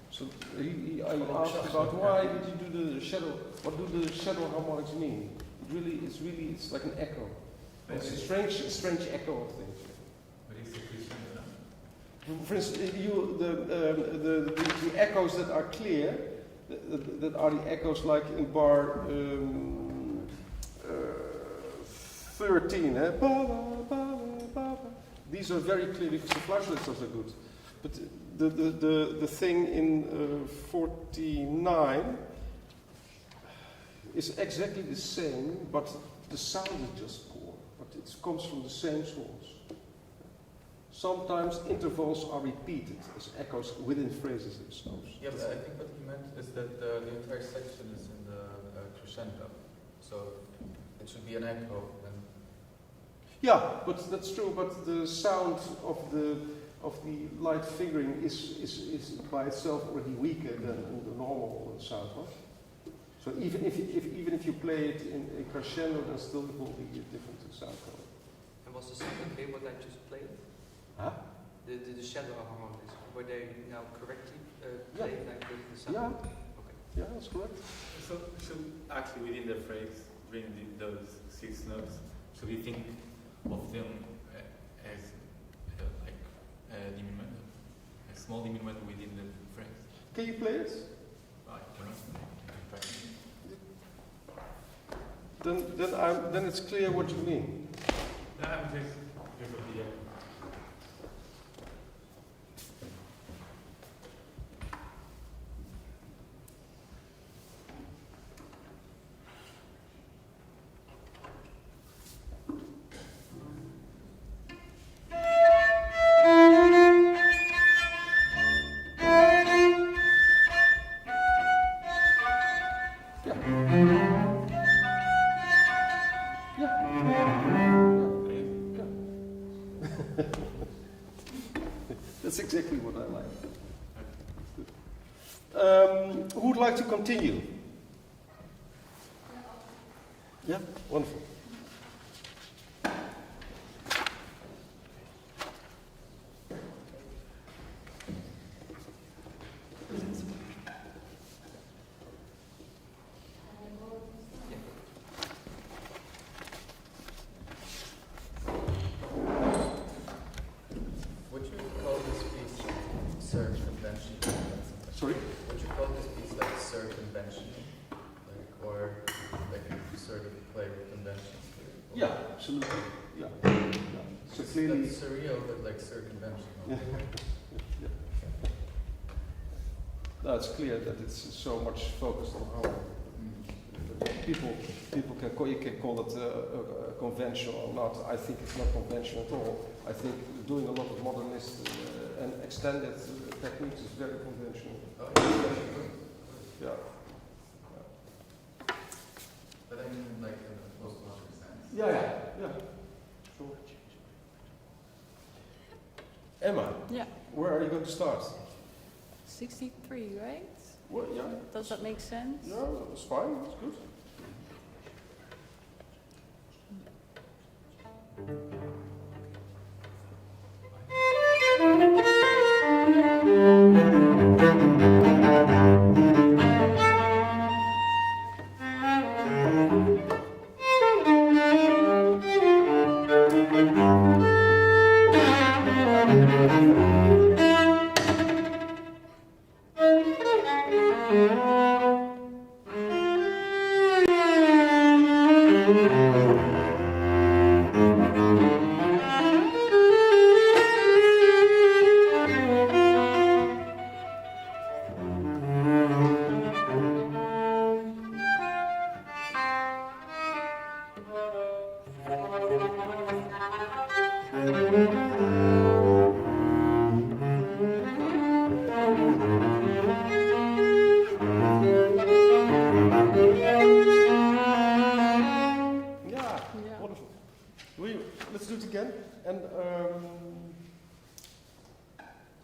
So he asked zachter, about why did you do the shadow, what do the shadow harmonics mean? It's like an echo. It's a strange echo of things. But it's a crescendo. For instance, the echoes that are clear, that are the echoes like in bar 13. Eh? Ba, ba, ba, ba, ba. These are very clear because the fluctuators are good. But the thing in 49 is exactly the same, but the sound is just poor. But it comes from the same source. Sometimes intervals are repeated as echoes within phrases themselves. Yeah, but I think what he meant is that the entire section is in the crescendo. So it should be an echo. And Yeah, but that's true. But the sound of the light figuring is by itself already weaker than in the normal sound. Right? So even if you play it in a crescendo, then still it will be a different sound color. And was the sound okay what I just played? Huh? The shadow harmonics, were they now correctly played like the sound? Yeah. Okay. Yeah, that's correct. So actually within the phrase, during those 6 notes, should we think of them as like a diminuendo, a small diminuendo within the phrase? Can you play it? I don't know. Then it's clear what you mean. No, I'm just the That's exactly what I like. Who would like to continue? Yeah, wonderful. would you call this piece circumvention? Sorry? Would you call this piece like circumvention? Like, or like you sort of play with conventions? Yeah, absolutely. Yeah. Yeah. So clearly, That's surreal, but like circumvention. Yeah. No, it's clear that it's so much focused on how people can call, you can call it conventional or not. I think it's not conventional at all. I think doing a lot of modernist and extended techniques is very conventional. Yeah. But I mean, like in a postmodern sense. Yeah. Sure. Emma. Yeah. Where are you going to start? 63, right? Well, yeah. Does that make sense? Yeah, it's fine. It's good. Thank you.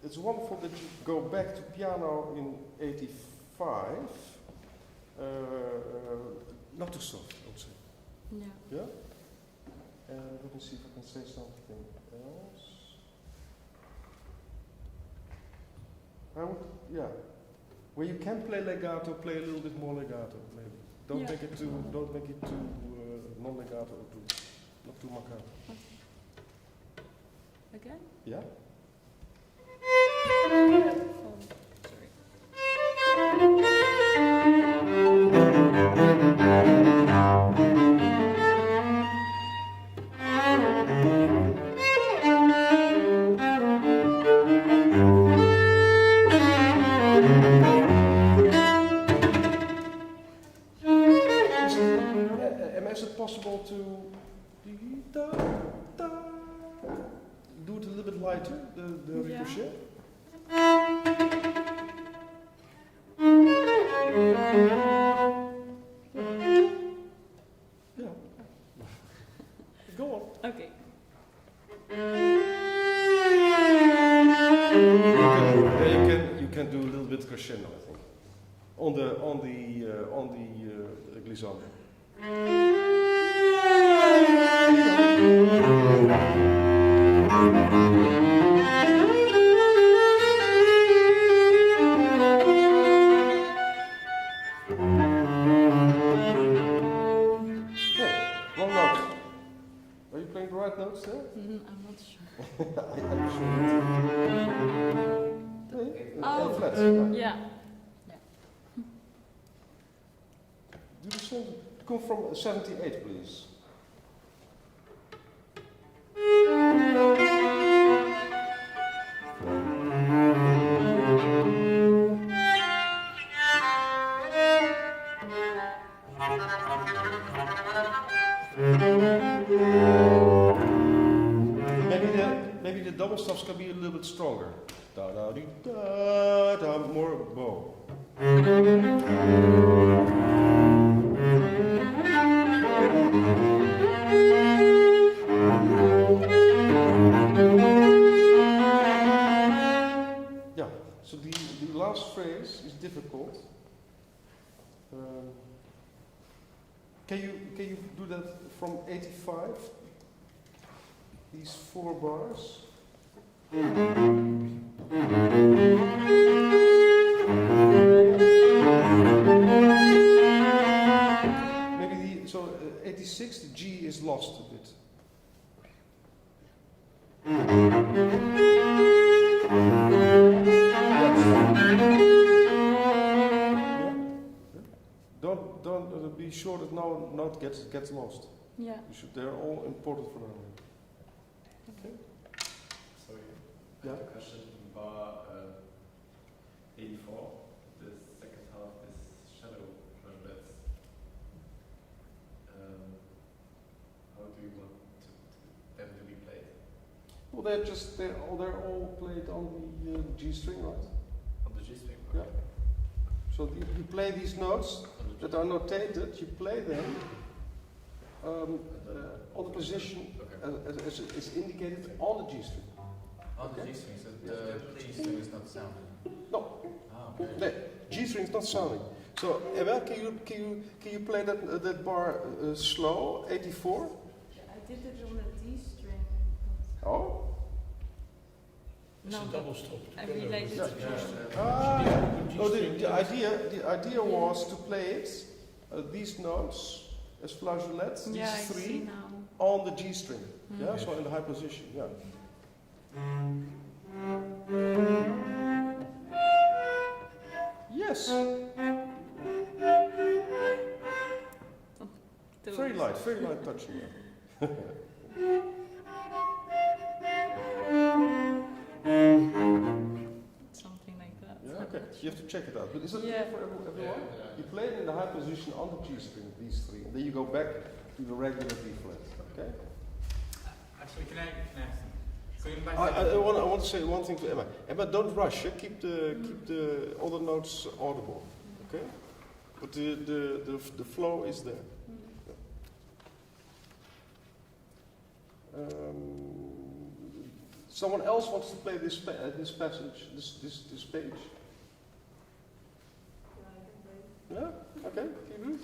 it's wonderful that you go back to piano in '85. Not too soft, I would say. Yeah. Yeah? Let me see if I can say something else. I would, yeah. Where you can play legato, play a little bit more legato, maybe. Don't Yeah. make it too non-legato, or not too marcato. Again? Yeah? Sorry. Is it possible to do it a little bit lighter, the Yeah. ricochet? Yeah. Go on. Okay. You can do a little bit crescendo, I think, on the glissando. Wrong notes. Are you playing the right notes there? I'm not sure. I'm sure. Oh. Flats. Yeah. Do the same. Come from 78, please. Maybe the double stops can be a little bit stronger. Da da dee da da, more bow. Yeah. So the last phrase is difficult. Can you do that from 85? These 4 bars. Maybe 86, the G is lost a bit. Don't be sure that no note gets lost. Yeah. They're all important for them. Sorry. Yeah. I have a question. Bar 84, the second half is shadow flageolets. How do you want them to be played? Well, they're all played on the G string, right? On the G string? Yeah. So you play these notes that are notated. You play them on the position as is indicated on the G string. On the G string, so the G string is not sounding. No. Ah, okay. No, G string is not sounding. So, Emma, can you play that bar slow, 84? I did it on the D string. Oh. It's a double stop. I related Yeah. to The idea was to play it, these notes as flageolets, these I see 3 now. on the G string. Yeah, so in the high position. Yeah. Yes. Very light touching. Yeah. Something like that. Yeah, okay. You have to check it out. But is it Yeah. clear for everyone? You play it in the high position on the G string, these 3, and then you go back to the regular B flat. Okay? Actually, can I ask something? So in my I want to say one thing to Emma. Emma, don't rush. Keep the all the notes audible. Okay? But the flow is there. Someone else wants to play this passage, this page. Yeah? Okay, can you do it?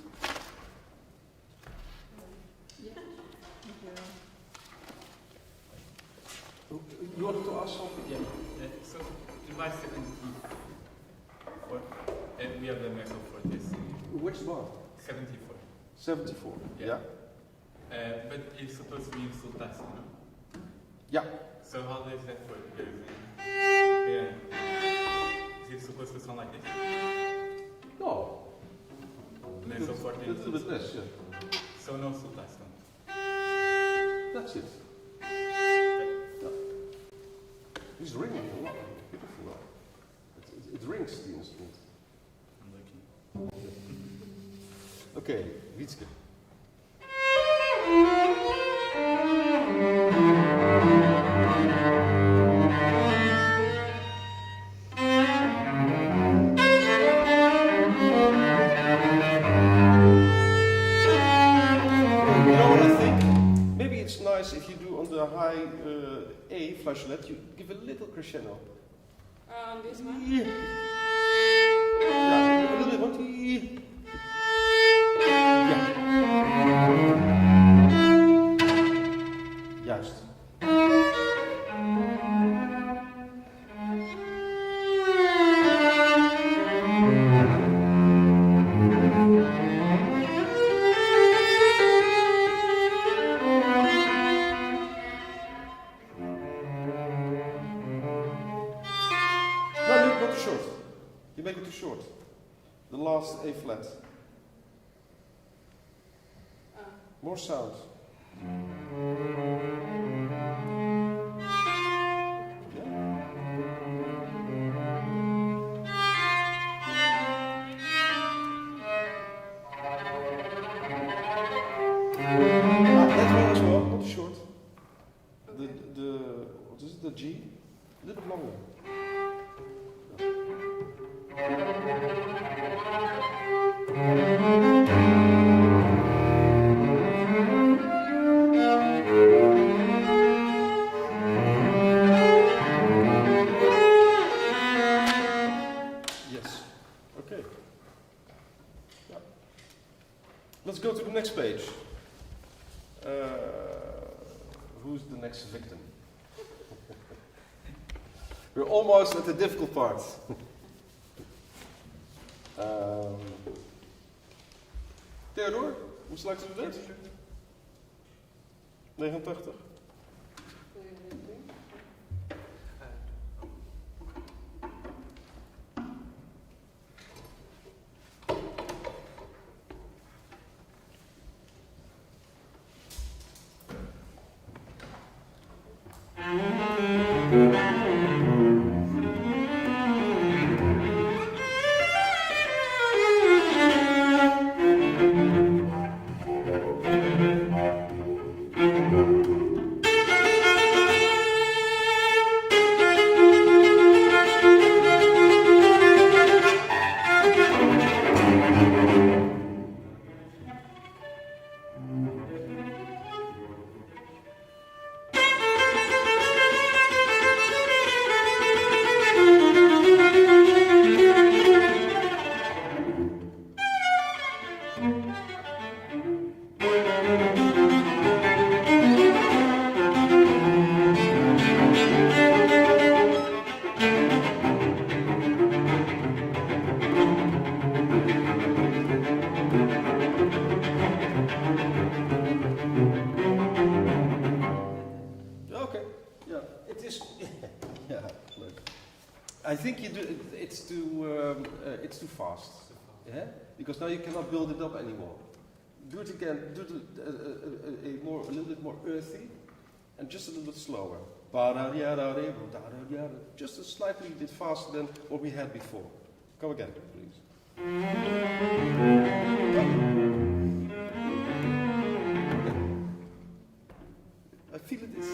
You wanted to ask something? Yeah. So device 74. We have the metal for this. Which one? 74. 74. Yeah. But it's supposed to be in sultasa, no? Yeah. So how does that work? Yeah. Is it supposed to sound like this? No. And then so forth. A little bit less, yeah. So no sultasa. That's it. He's ringing a lot. Beautiful. It rings, the instrument. I'm looking. Okay, Wietske. You know what I think? Maybe it's nice if you do on the high A flageolet, you give a little crescendo. This one? Yeah, a little bit more. Yeah. Juist. No, not too short. You make it too short. The last A flat. More sound. That one as well, not too short. What is it, the G? A little bit longer. Yes. Okay. Yeah. Let's go to the next page. Who's the next victim? We're almost at the difficult part. Theodore, would you like to do that? 89. Okay, yeah, it is. Yeah, look. I think you do. It's too fast. Yeah, because now you cannot build it up anymore. Do it again. Do it a little bit more earthy, and just a little bit slower. Just a slightly bit faster than what we had before. Come again, please. I feel it is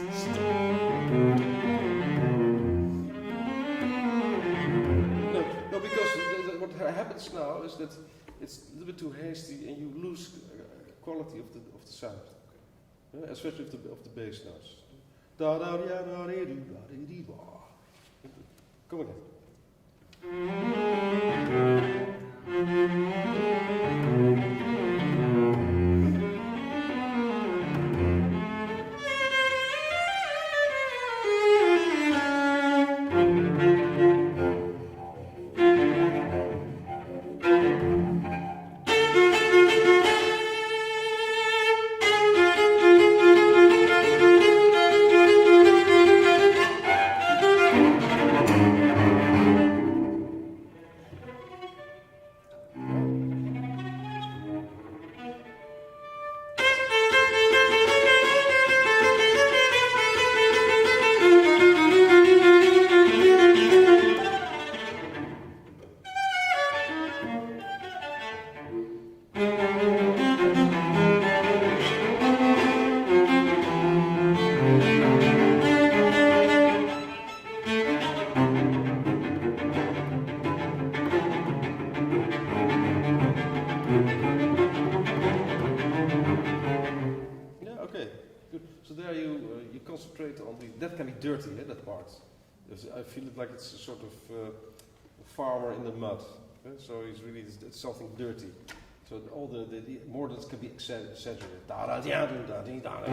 no, because what happens now is that it's a little bit too hasty and you lose quality of the sound, especially of the bass notes. Da da da da da da da. Come again. Concentrate on that can be dirty, that part. I feel it like it's a sort of farmer in the mud. So it's really it's something dirty. So all the mordants can be exaggerated. Da da da da da da da.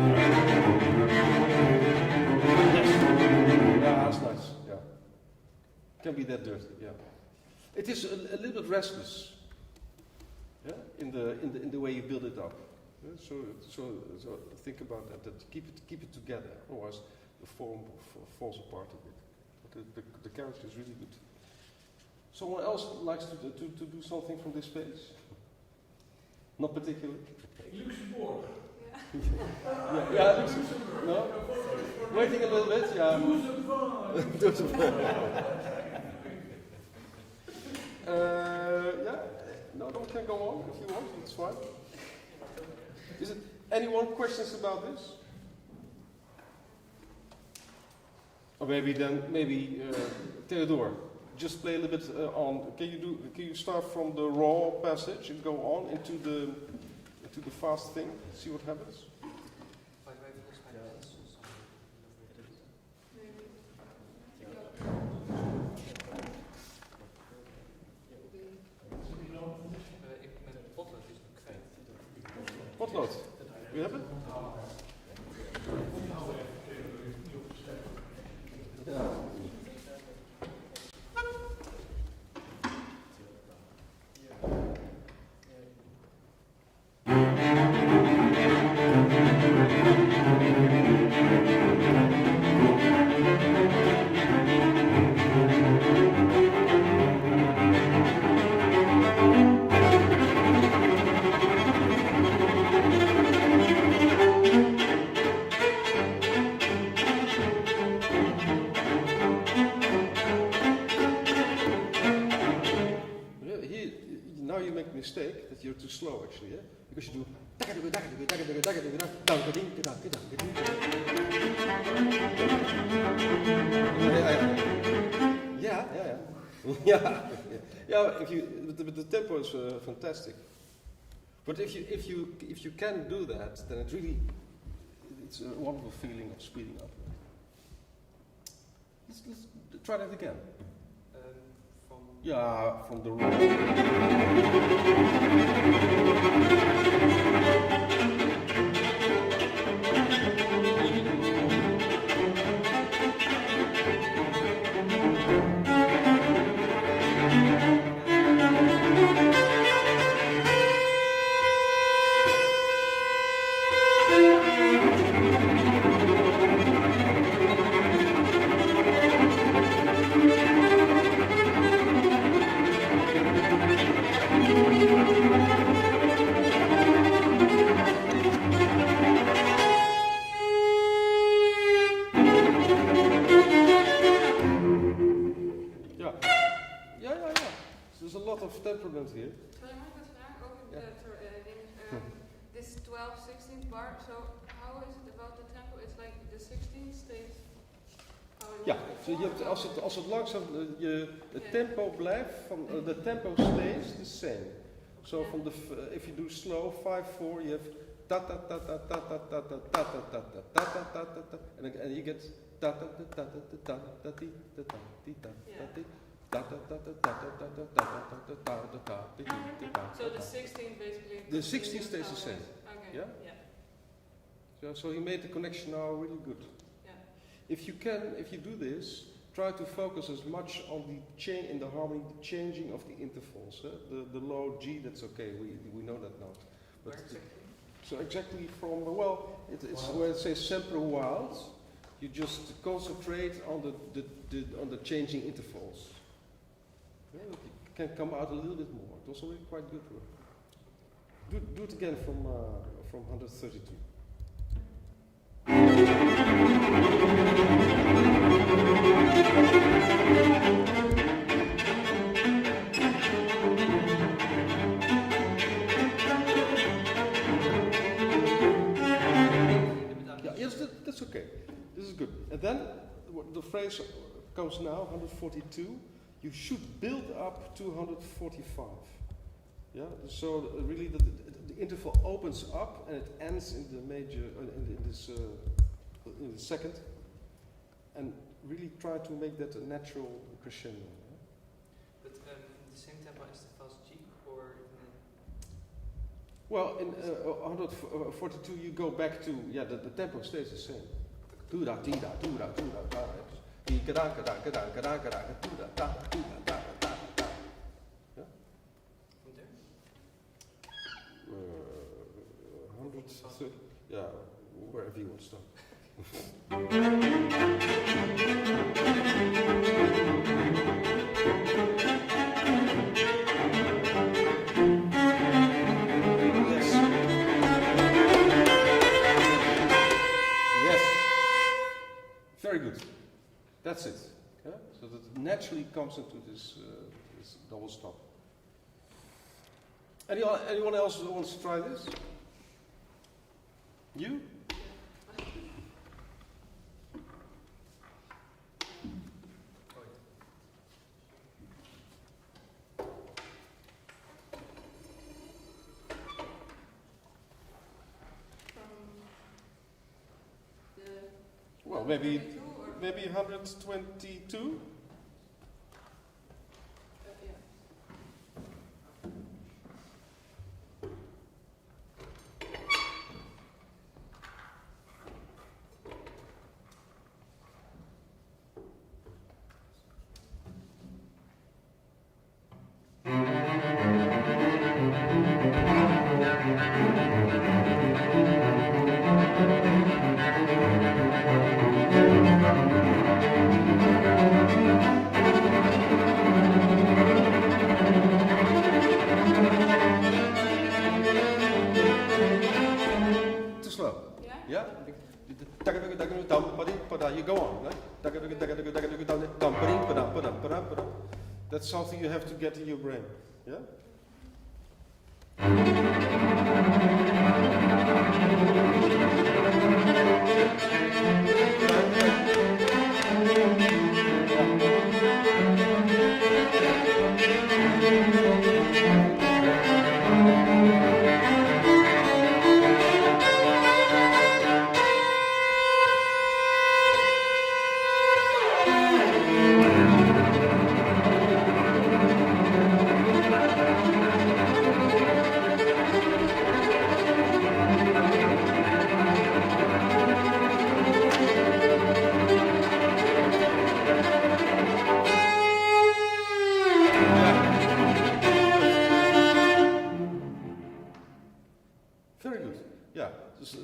Yes. Yeah, that's nice. Yeah. Can be that dirty. Yeah. It is a little bit restless. Yeah. In the way you build it up. So think about that. Keep it together. Otherwise, the form falls apart a bit. But the character is really good. Someone else likes to do something from this page? Not particularly. Luxembourg. Yeah, Luxembourg. No. Waiting a little bit. Yeah. Yeah. No, we can go on if you want. It's fine. Is it anyone questions about this? Or maybe Theodore, just play a little bit on. Can you start from the raw passage and go on into the fast thing? See what happens. Potlood. U hebt het? Ja. Mistake that you're too slow actually, yeah? Because you do yeah. If you the tempo is fantastic. But if you can do that, then it's a wonderful feeling of speeding up. Let's try that again. Yeah, from the road. Temperament here. Sorry, mag ik wat vragen over this 12, 16th bar? So how is it about the tempo? It's like the 16th stays. Ja, als het langzaam het tempo blijft the tempo stays the same. So from if you do slow 5/4, you have ta ta ta ta ta ta ta ta ta ta ta ta ta ta ta ta, and you get ta ta ta ta ta ta ta ti ta ta ti ta ta ti ta ta ta ta ta ta ta ta ta ta ta ta ta ti ta. So the 16th basically. The 16 stays the same. Okay. Yeah? Yeah. So he made the connection now really good. Yeah. If you do this, try to focus as much on the change in the harmony, the changing of the intervals. The low G, that's okay. We know that note. But Where exactly? so exactly from it's where it says sempre wild. You just concentrate on the changing intervals. Yeah, it can come out a little bit more. It was already quite good work. Do it again from 132. Yeah, yes, that's okay. This is good. And then the phrase comes now, 142. You should build up to 145. Yeah. So really, the interval opens up and it ends in the major, in the second, and really try to make that a natural crescendo. Yeah? But in the same tempo as the fast G, or in Well, in 142 you go back to the tempo stays the same. Do da di da do da do da da. Di ga da ga da ga da ga da ga da do da da do da da da da. Yeah. from there? 130. Yeah, wherever you want to start. Yes. Very good. That's it. Yeah? So that it naturally comes into this double stop. Anyone else who wants to try this? You? Well, maybe 122. Too slow. Yeah? You go on. That's something you have to get in your brain. Yeah? Very good. Yeah. Just,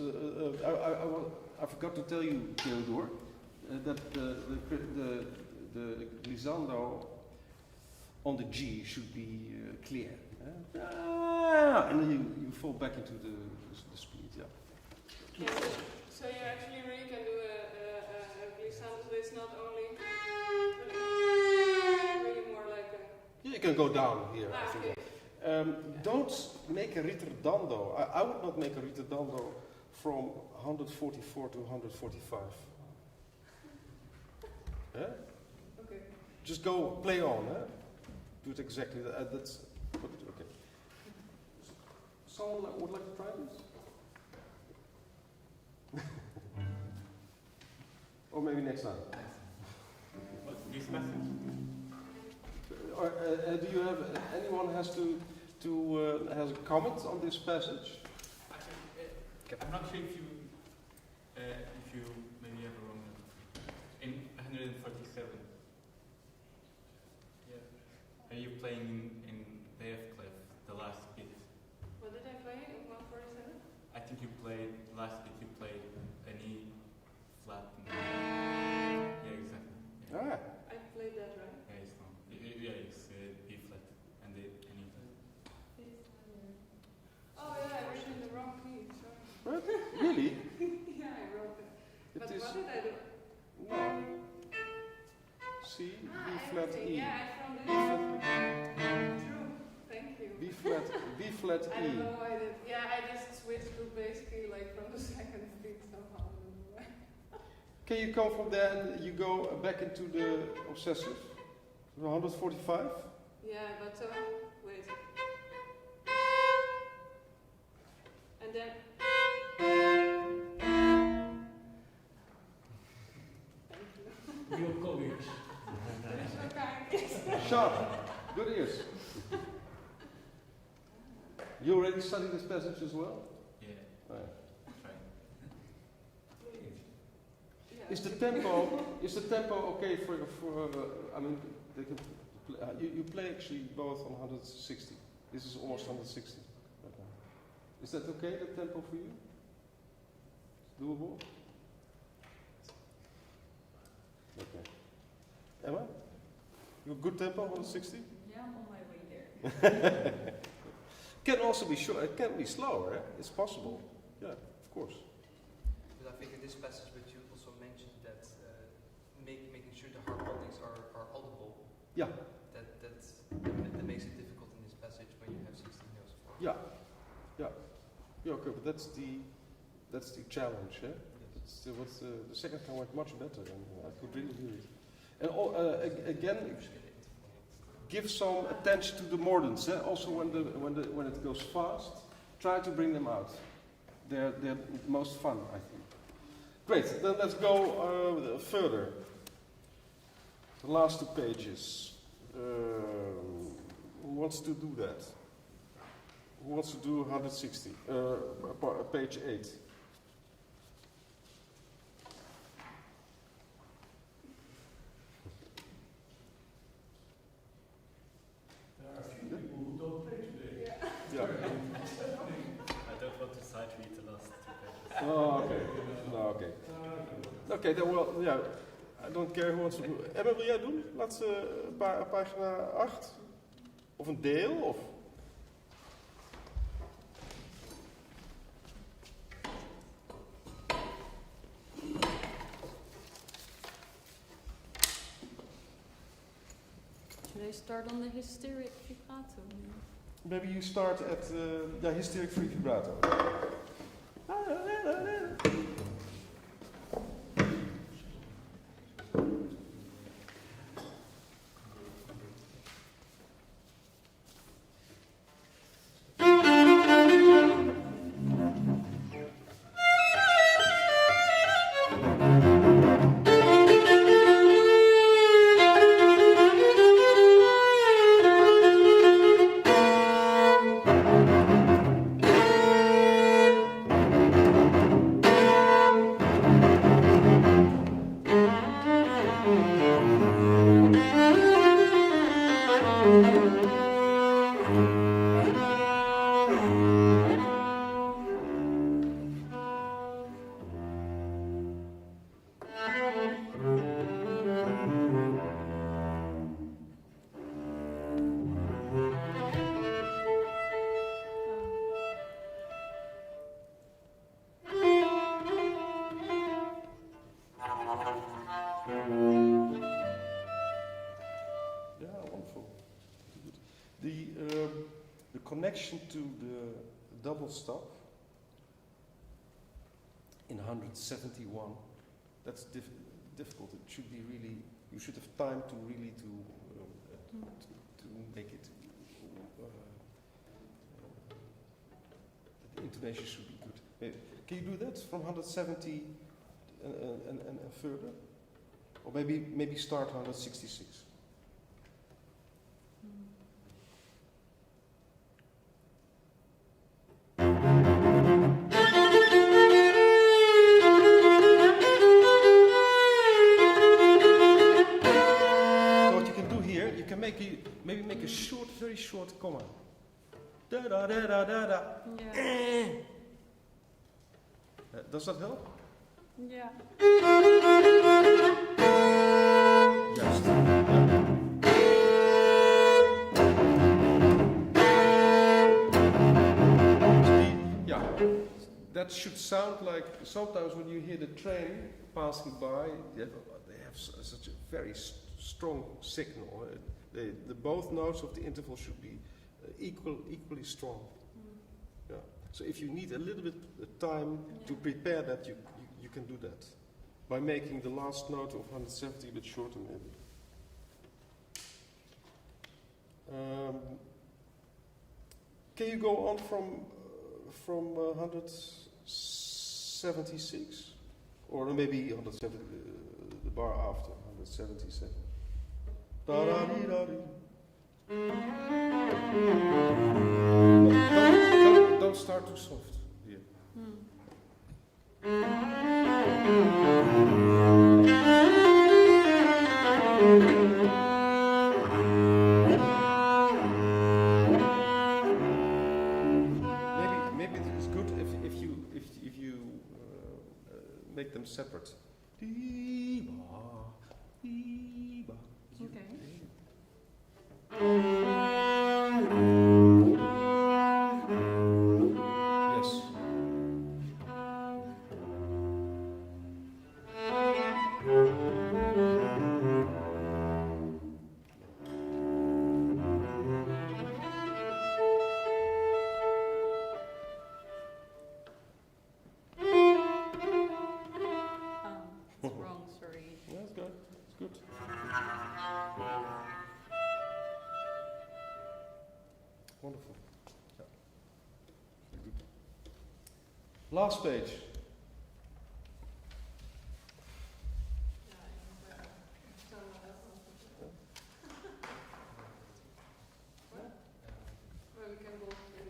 I forgot to tell you, Theodore, that the glissando on the G should be clear. And then you fall back into the speed. Yeah. Yeah, so you actually really can do a glissando, so it's not only really more like a... You can go down here. I think. Okay. Don't make a ritardando. I would not make a ritardando from 144 to 145. Yeah? Okay. Just go play on. Do it exactly. That's okay. Someone would like to try this? Or maybe next time. What, this message? Or, do you have anyone has has a comment on this passage? I'm not sure if you maybe have a wrong number. In 147. Yeah. Are you playing in the F clef, the last bit? What did I play in 147? I think you played last bit. You played an E flat. Yeah, exactly. Yeah. Ah, I played that right. Yeah, it's not. Yeah, it's B flat and the and E flat. Oh yeah, I wrote in the wrong key. Sorry. what? Really? Yeah, I wrote it. It But is what did I do? no. C, B flat everything. E. Yeah, I found it. True. Thank you. B flat I E. don't know why I did. Yeah, I just switched to basically like from the second beat somehow. I don't know why. Can you come from there and you go back into the obsessive? 145? Yeah, but wait. And then. Thank you. Your colleagues. So kind. Sharp. Good ears. You already studied this passage as well? Yeah. Right. Fine. Yeah. Is the tempo okay for I mean they can you play actually both on 160. This is almost 160 right now. Is that okay, the tempo for you? Doable? Okay. Emma? You have good tempo, 160? Yeah, I'm on my way there. Can also be short, it can be slower, eh? It's possible. Yeah, of course. But I think in this passage, but you also mentioned that making sure the harmonics are audible. Yeah. That makes it difficult in this passage when you have 16 notes. Of course. Yeah. Yeah, okay, but that's the challenge, eh? That's the second time went much better, and I could really hear it. And again, give some attention to the mordents. Eh? Also, when it goes fast, try to bring them out. They're most fun, I think. Great. Then let's go further. The last two pages. Who wants to do that? Who wants to do 160? Page 8. There are a few people who don't play today. Yeah. I don't want to side read the last 2 pages. Oh, okay. No, okay. Oké, dan wel, ja. I don't care who wants to do. Emma, wil jij doen? Laat ze pagina 8. Of een deel, of... Should I start on the hysteric vibrato? Maybe you start at hysteric free vibrato. The connection to the double stop in 171, that's difficult. It should be really, you should have time to really to make it, the intonation should be good. Can you do that from 170 and further, or maybe start 166. Maybe make a short, very short comma. Da da da da da da. Yeah. Does that help? Yeah. Juist. Yeah. That should sound like sometimes when you hear the train passing by, they have such a very strong signal. Both notes of the interval should be equally strong. Yeah. So if you need a little bit of time to prepare that, you can do that by making the last note of 170 a bit shorter, maybe. Can you go on from 176, or maybe 170, the bar after 177? Don't start too soft here. Maybe it is good if you make them separate. Okay. Yes. It's wrong, sorry. Yeah, it's good. It's good. Wonderful. Yeah. Good. Last page. Well, we can both do it.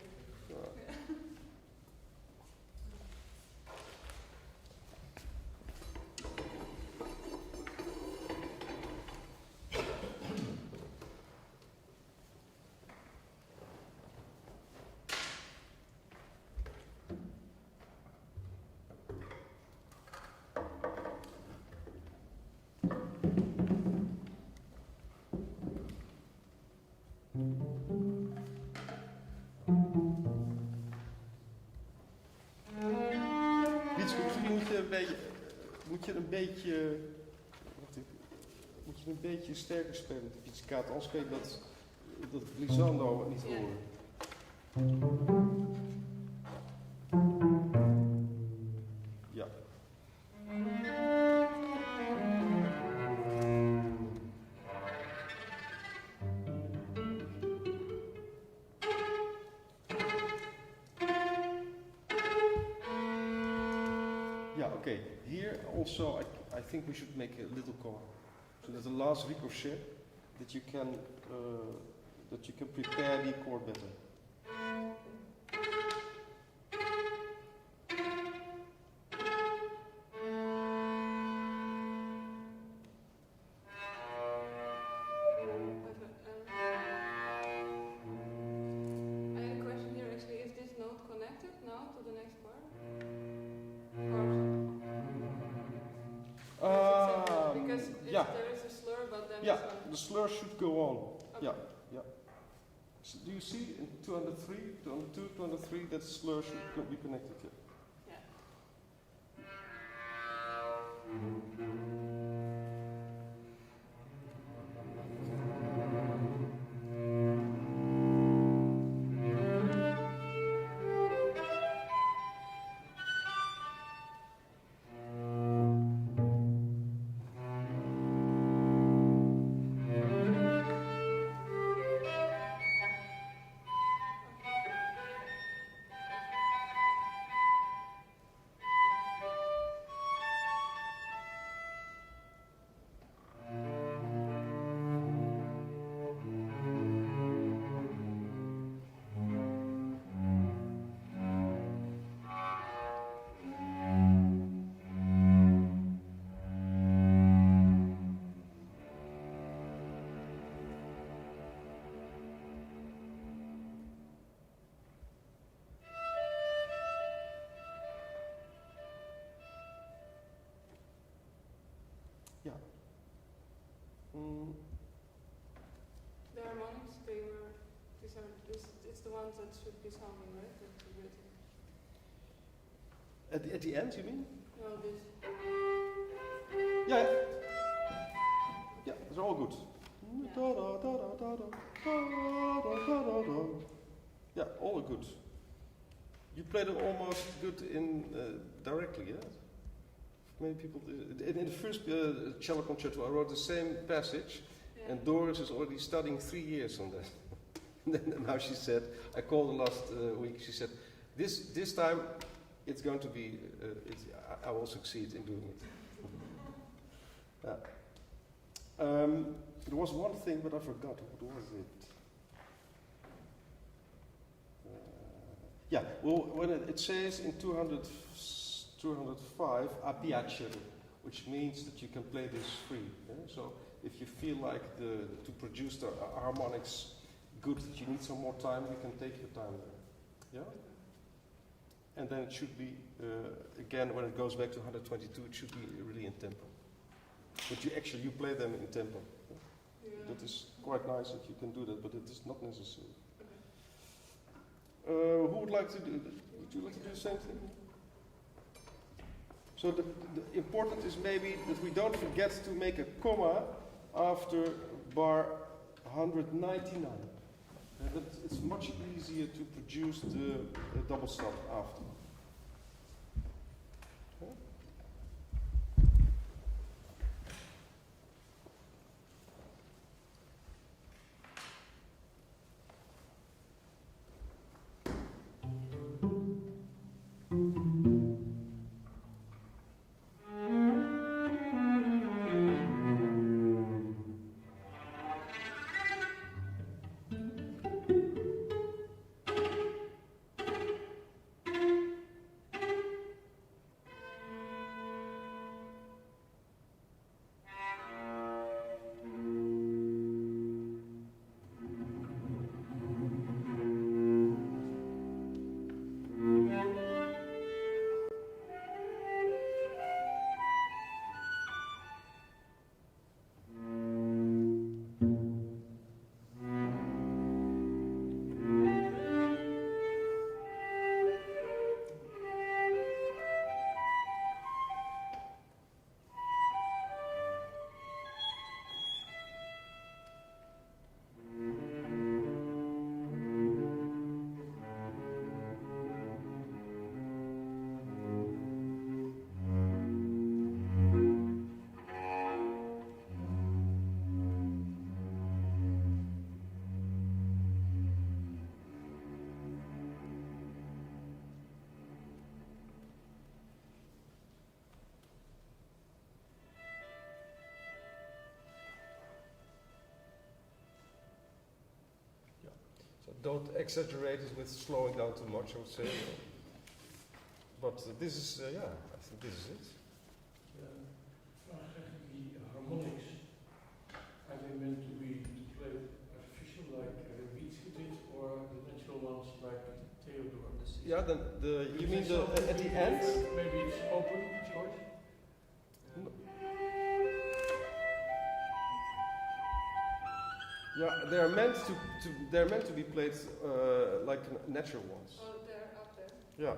Misschien moet je een beetje sterker spelen met de pizzicato, anders kun je dat glissando niet horen. Ja. Yeah, okay. Here also I think we should make a little comma. So that the last ricochet that you can prepare the chord better. I had a question here actually. Is this note connected now to the next bar? Because yeah. there is a slur, but then Yeah, it's on. the slur should go on. Okay. Yeah, yeah. So do you see in 203, 202, 203 that slur should be connected here? It's the ones that should be sounding, right? That's written. At the end, you mean? No, this. Yeah. Yeah, they're all good. Yeah, all are good. You played it almost good in directly, yeah? Many people did. In the first cello concerto, I wrote the same passage, and Doris is already studying 3 years on that. And then now she said, I called her last week, she said, this time it's going to be, I will succeed in doing it. There was one thing, but I forgot. What was it? Yeah, well, when it says in 205, a piacere, which means that you can play this free. Yeah? So if you feel like to produce the harmonics good, that you need some more time, you can take your time there. Yeah? And then it should be, again, when it goes back to 122, it should be really in tempo. But you play them in tempo. Yeah? That is quite nice if you can do that, but it is not necessary. Who would like to do that? Would you like to do the same thing? So the important is maybe that we don't forget to make a comma after bar 199. That it's much easier to produce the double stop after. Okay. Don't exaggerate it with slowing down too much, I would say. But this is, I think this is it. The harmonics, are they meant to be played artificial like Beats did, or the natural ones like Theodore? Yeah, you mean at the end? Maybe it's open choice? Yeah, they're meant to be played like natural ones. Oh, they're up there. Yeah,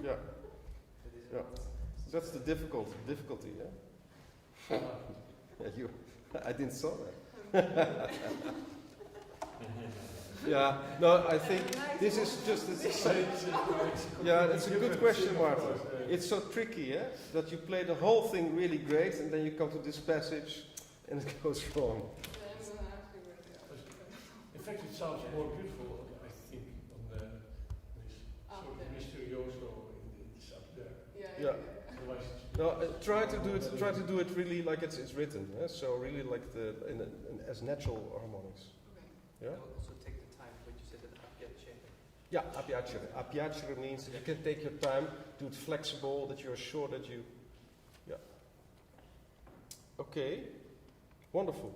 yeah, yeah. That's the difficulty, yeah. Yeah, I didn't saw that. Yeah, no, I think this is just. Yeah, that's a good question, Martin. It's so tricky, yeah, that you play the whole thing really great, and then you come to this passage, and it goes wrong. In fact, it sounds more beautiful, I think, on this sort of mysterioso it's up there. Yeah. No, try to do it really like it's written. Yeah? So really like as natural harmonics. Okay. Yeah. Also take the time when you said that a piacere. Yeah, a piacere. A piacere means that you can take your time, do it flexible, that you're sure that you. Yeah. Okay. Wonderful.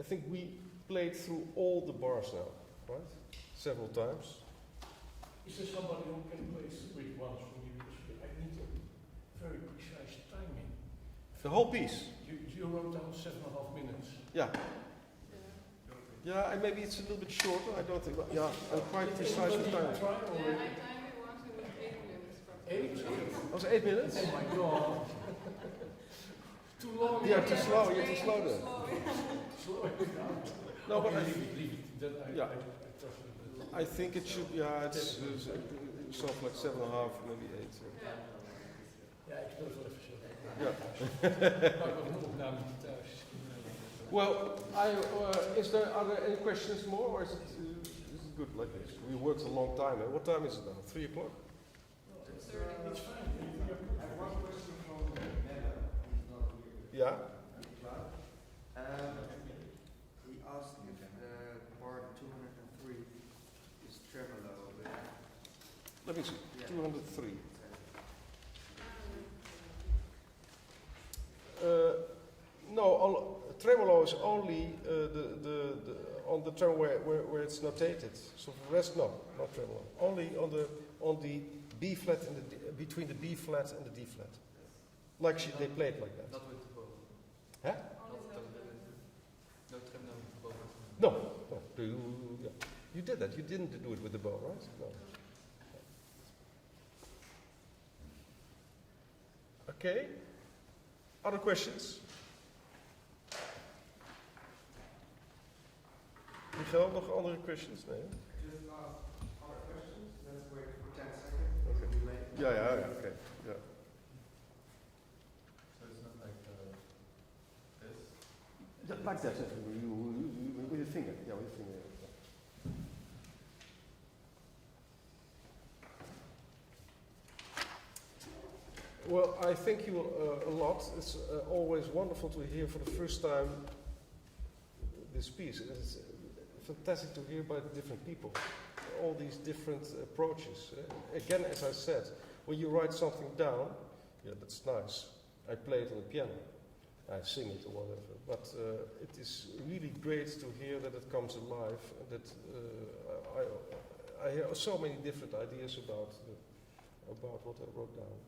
I think we played through all the bars now, right? Several times. Is there somebody who can play through it once for me? Because I need a very precise timing. The whole piece. You wrote down 7.5 minutes. Yeah. Yeah, and maybe it's a little bit shorter. I don't think. Yeah, I'm quite precise with time. Yeah, I timed it once and with 8 minutes. Probably. Was it 8 minutes? Oh my god. Too long. Yeah, too slow. You're too slow then. Slow it down. No, but Okay, leave it. Then Yeah. I trust you. I think it should. Yeah, it's something like 7.5, maybe 8. Ja, ik speel het wel even zo. Ja. Maar ik heb een opname thuis. Well, are there any questions more, or is it good like this? We worked a long time. What time is it now? 3 o'clock? It's fine. I have one question from Nella, who's not here. Yeah. He asked part 203 is tremolo. Let me see. Yeah. 203. No, tremolo is only on the tremolo where it's notated. So for the rest, no, not tremolo. Only on the B flat and between the B flat and the D flat. Like they play it like that. Not with the bow. Huh? No tremolo with the bow. No. Yeah. You did that. You didn't do it with the bow, right? No. Okay. Other questions? Michael, nog andere questions? Nee. Just other questions. Let's wait for 10 seconds. Okay. Delay. Yeah, okay. Yeah. So it's not like this? Like that, with your finger. Yeah, with your finger. Well, I thank you a lot. It's always wonderful to hear for the first time this piece. It's fantastic to hear by the different people, all these different approaches. Again, as I said, when you write something down, yeah, that's nice. I play it on the piano, I sing it or whatever. But it is really great to hear that it comes alive, and that I hear so many different ideas about what I wrote down.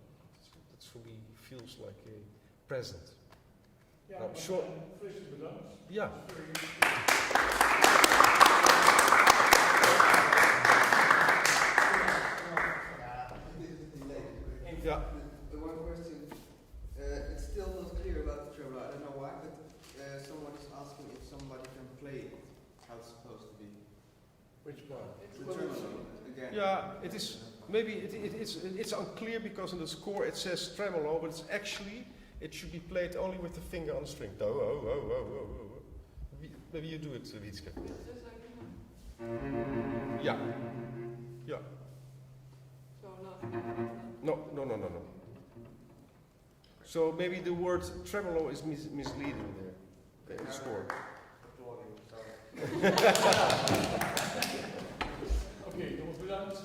It for me feels like a present. Ja, I'm sure. Vreselijk bedankt. Yeah. Yeah. The one question, it's still not clear about the tremolo. I don't know why, but someone is asking if somebody can play it, how it's supposed to be. Which part? The tremolo, again. Yeah, it is. Maybe it's unclear because in the score it says tremolo, but it's actually it should be played only with the finger on the string. Maybe you do it, Wietske. Just like Yeah. Yeah. so not. No. So maybe the word tremolo is misleading there in the score. Oké, jongens, bedankt.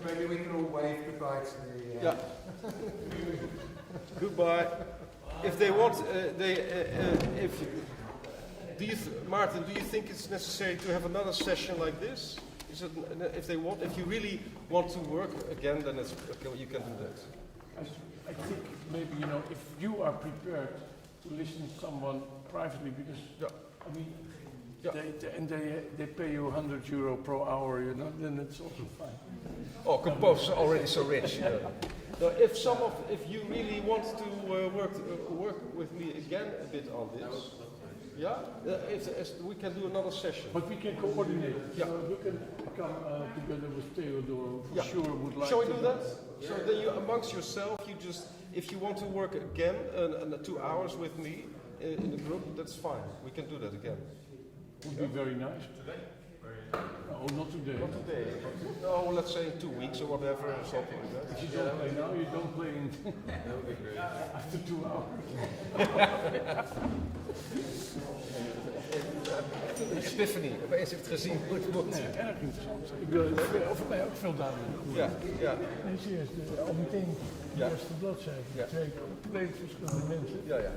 Maybe we can all wave goodbye to the... Yeah. Goodbye. If they want, Martin, do you think it's necessary to have another session like this? Is it, if you really want to work again, then it's okay, you can do that. I think maybe, if you are prepared to listen to someone privately, because, I mean, they pay you €100 per hour, then it's also fine. Oh, composers are already so rich. So if you really want to work with me again a bit on this, we can do another session. But we can coordinate. Yeah. So you can come together with Theodore. For sure would like. Shall we do that? So then you, amongst yourself, if you want to work again 2 hours with me in the group, that's fine. We can do that again. Would be very nice. Today? No, not today. Not today. No, let's say in 2 weeks or whatever, or something like that. If you don't play now, you don't play in That would be great. after 2 hours. Epiphany, opeens heeft gezien hoe het moet. Nee, erg interessant. Ik wil over mij ook veel duidelijk. Ja. Nee, serieus, al meteen de Ja. eerste bladzijde. Ja. 2 compleet verschillende mensen. Ja.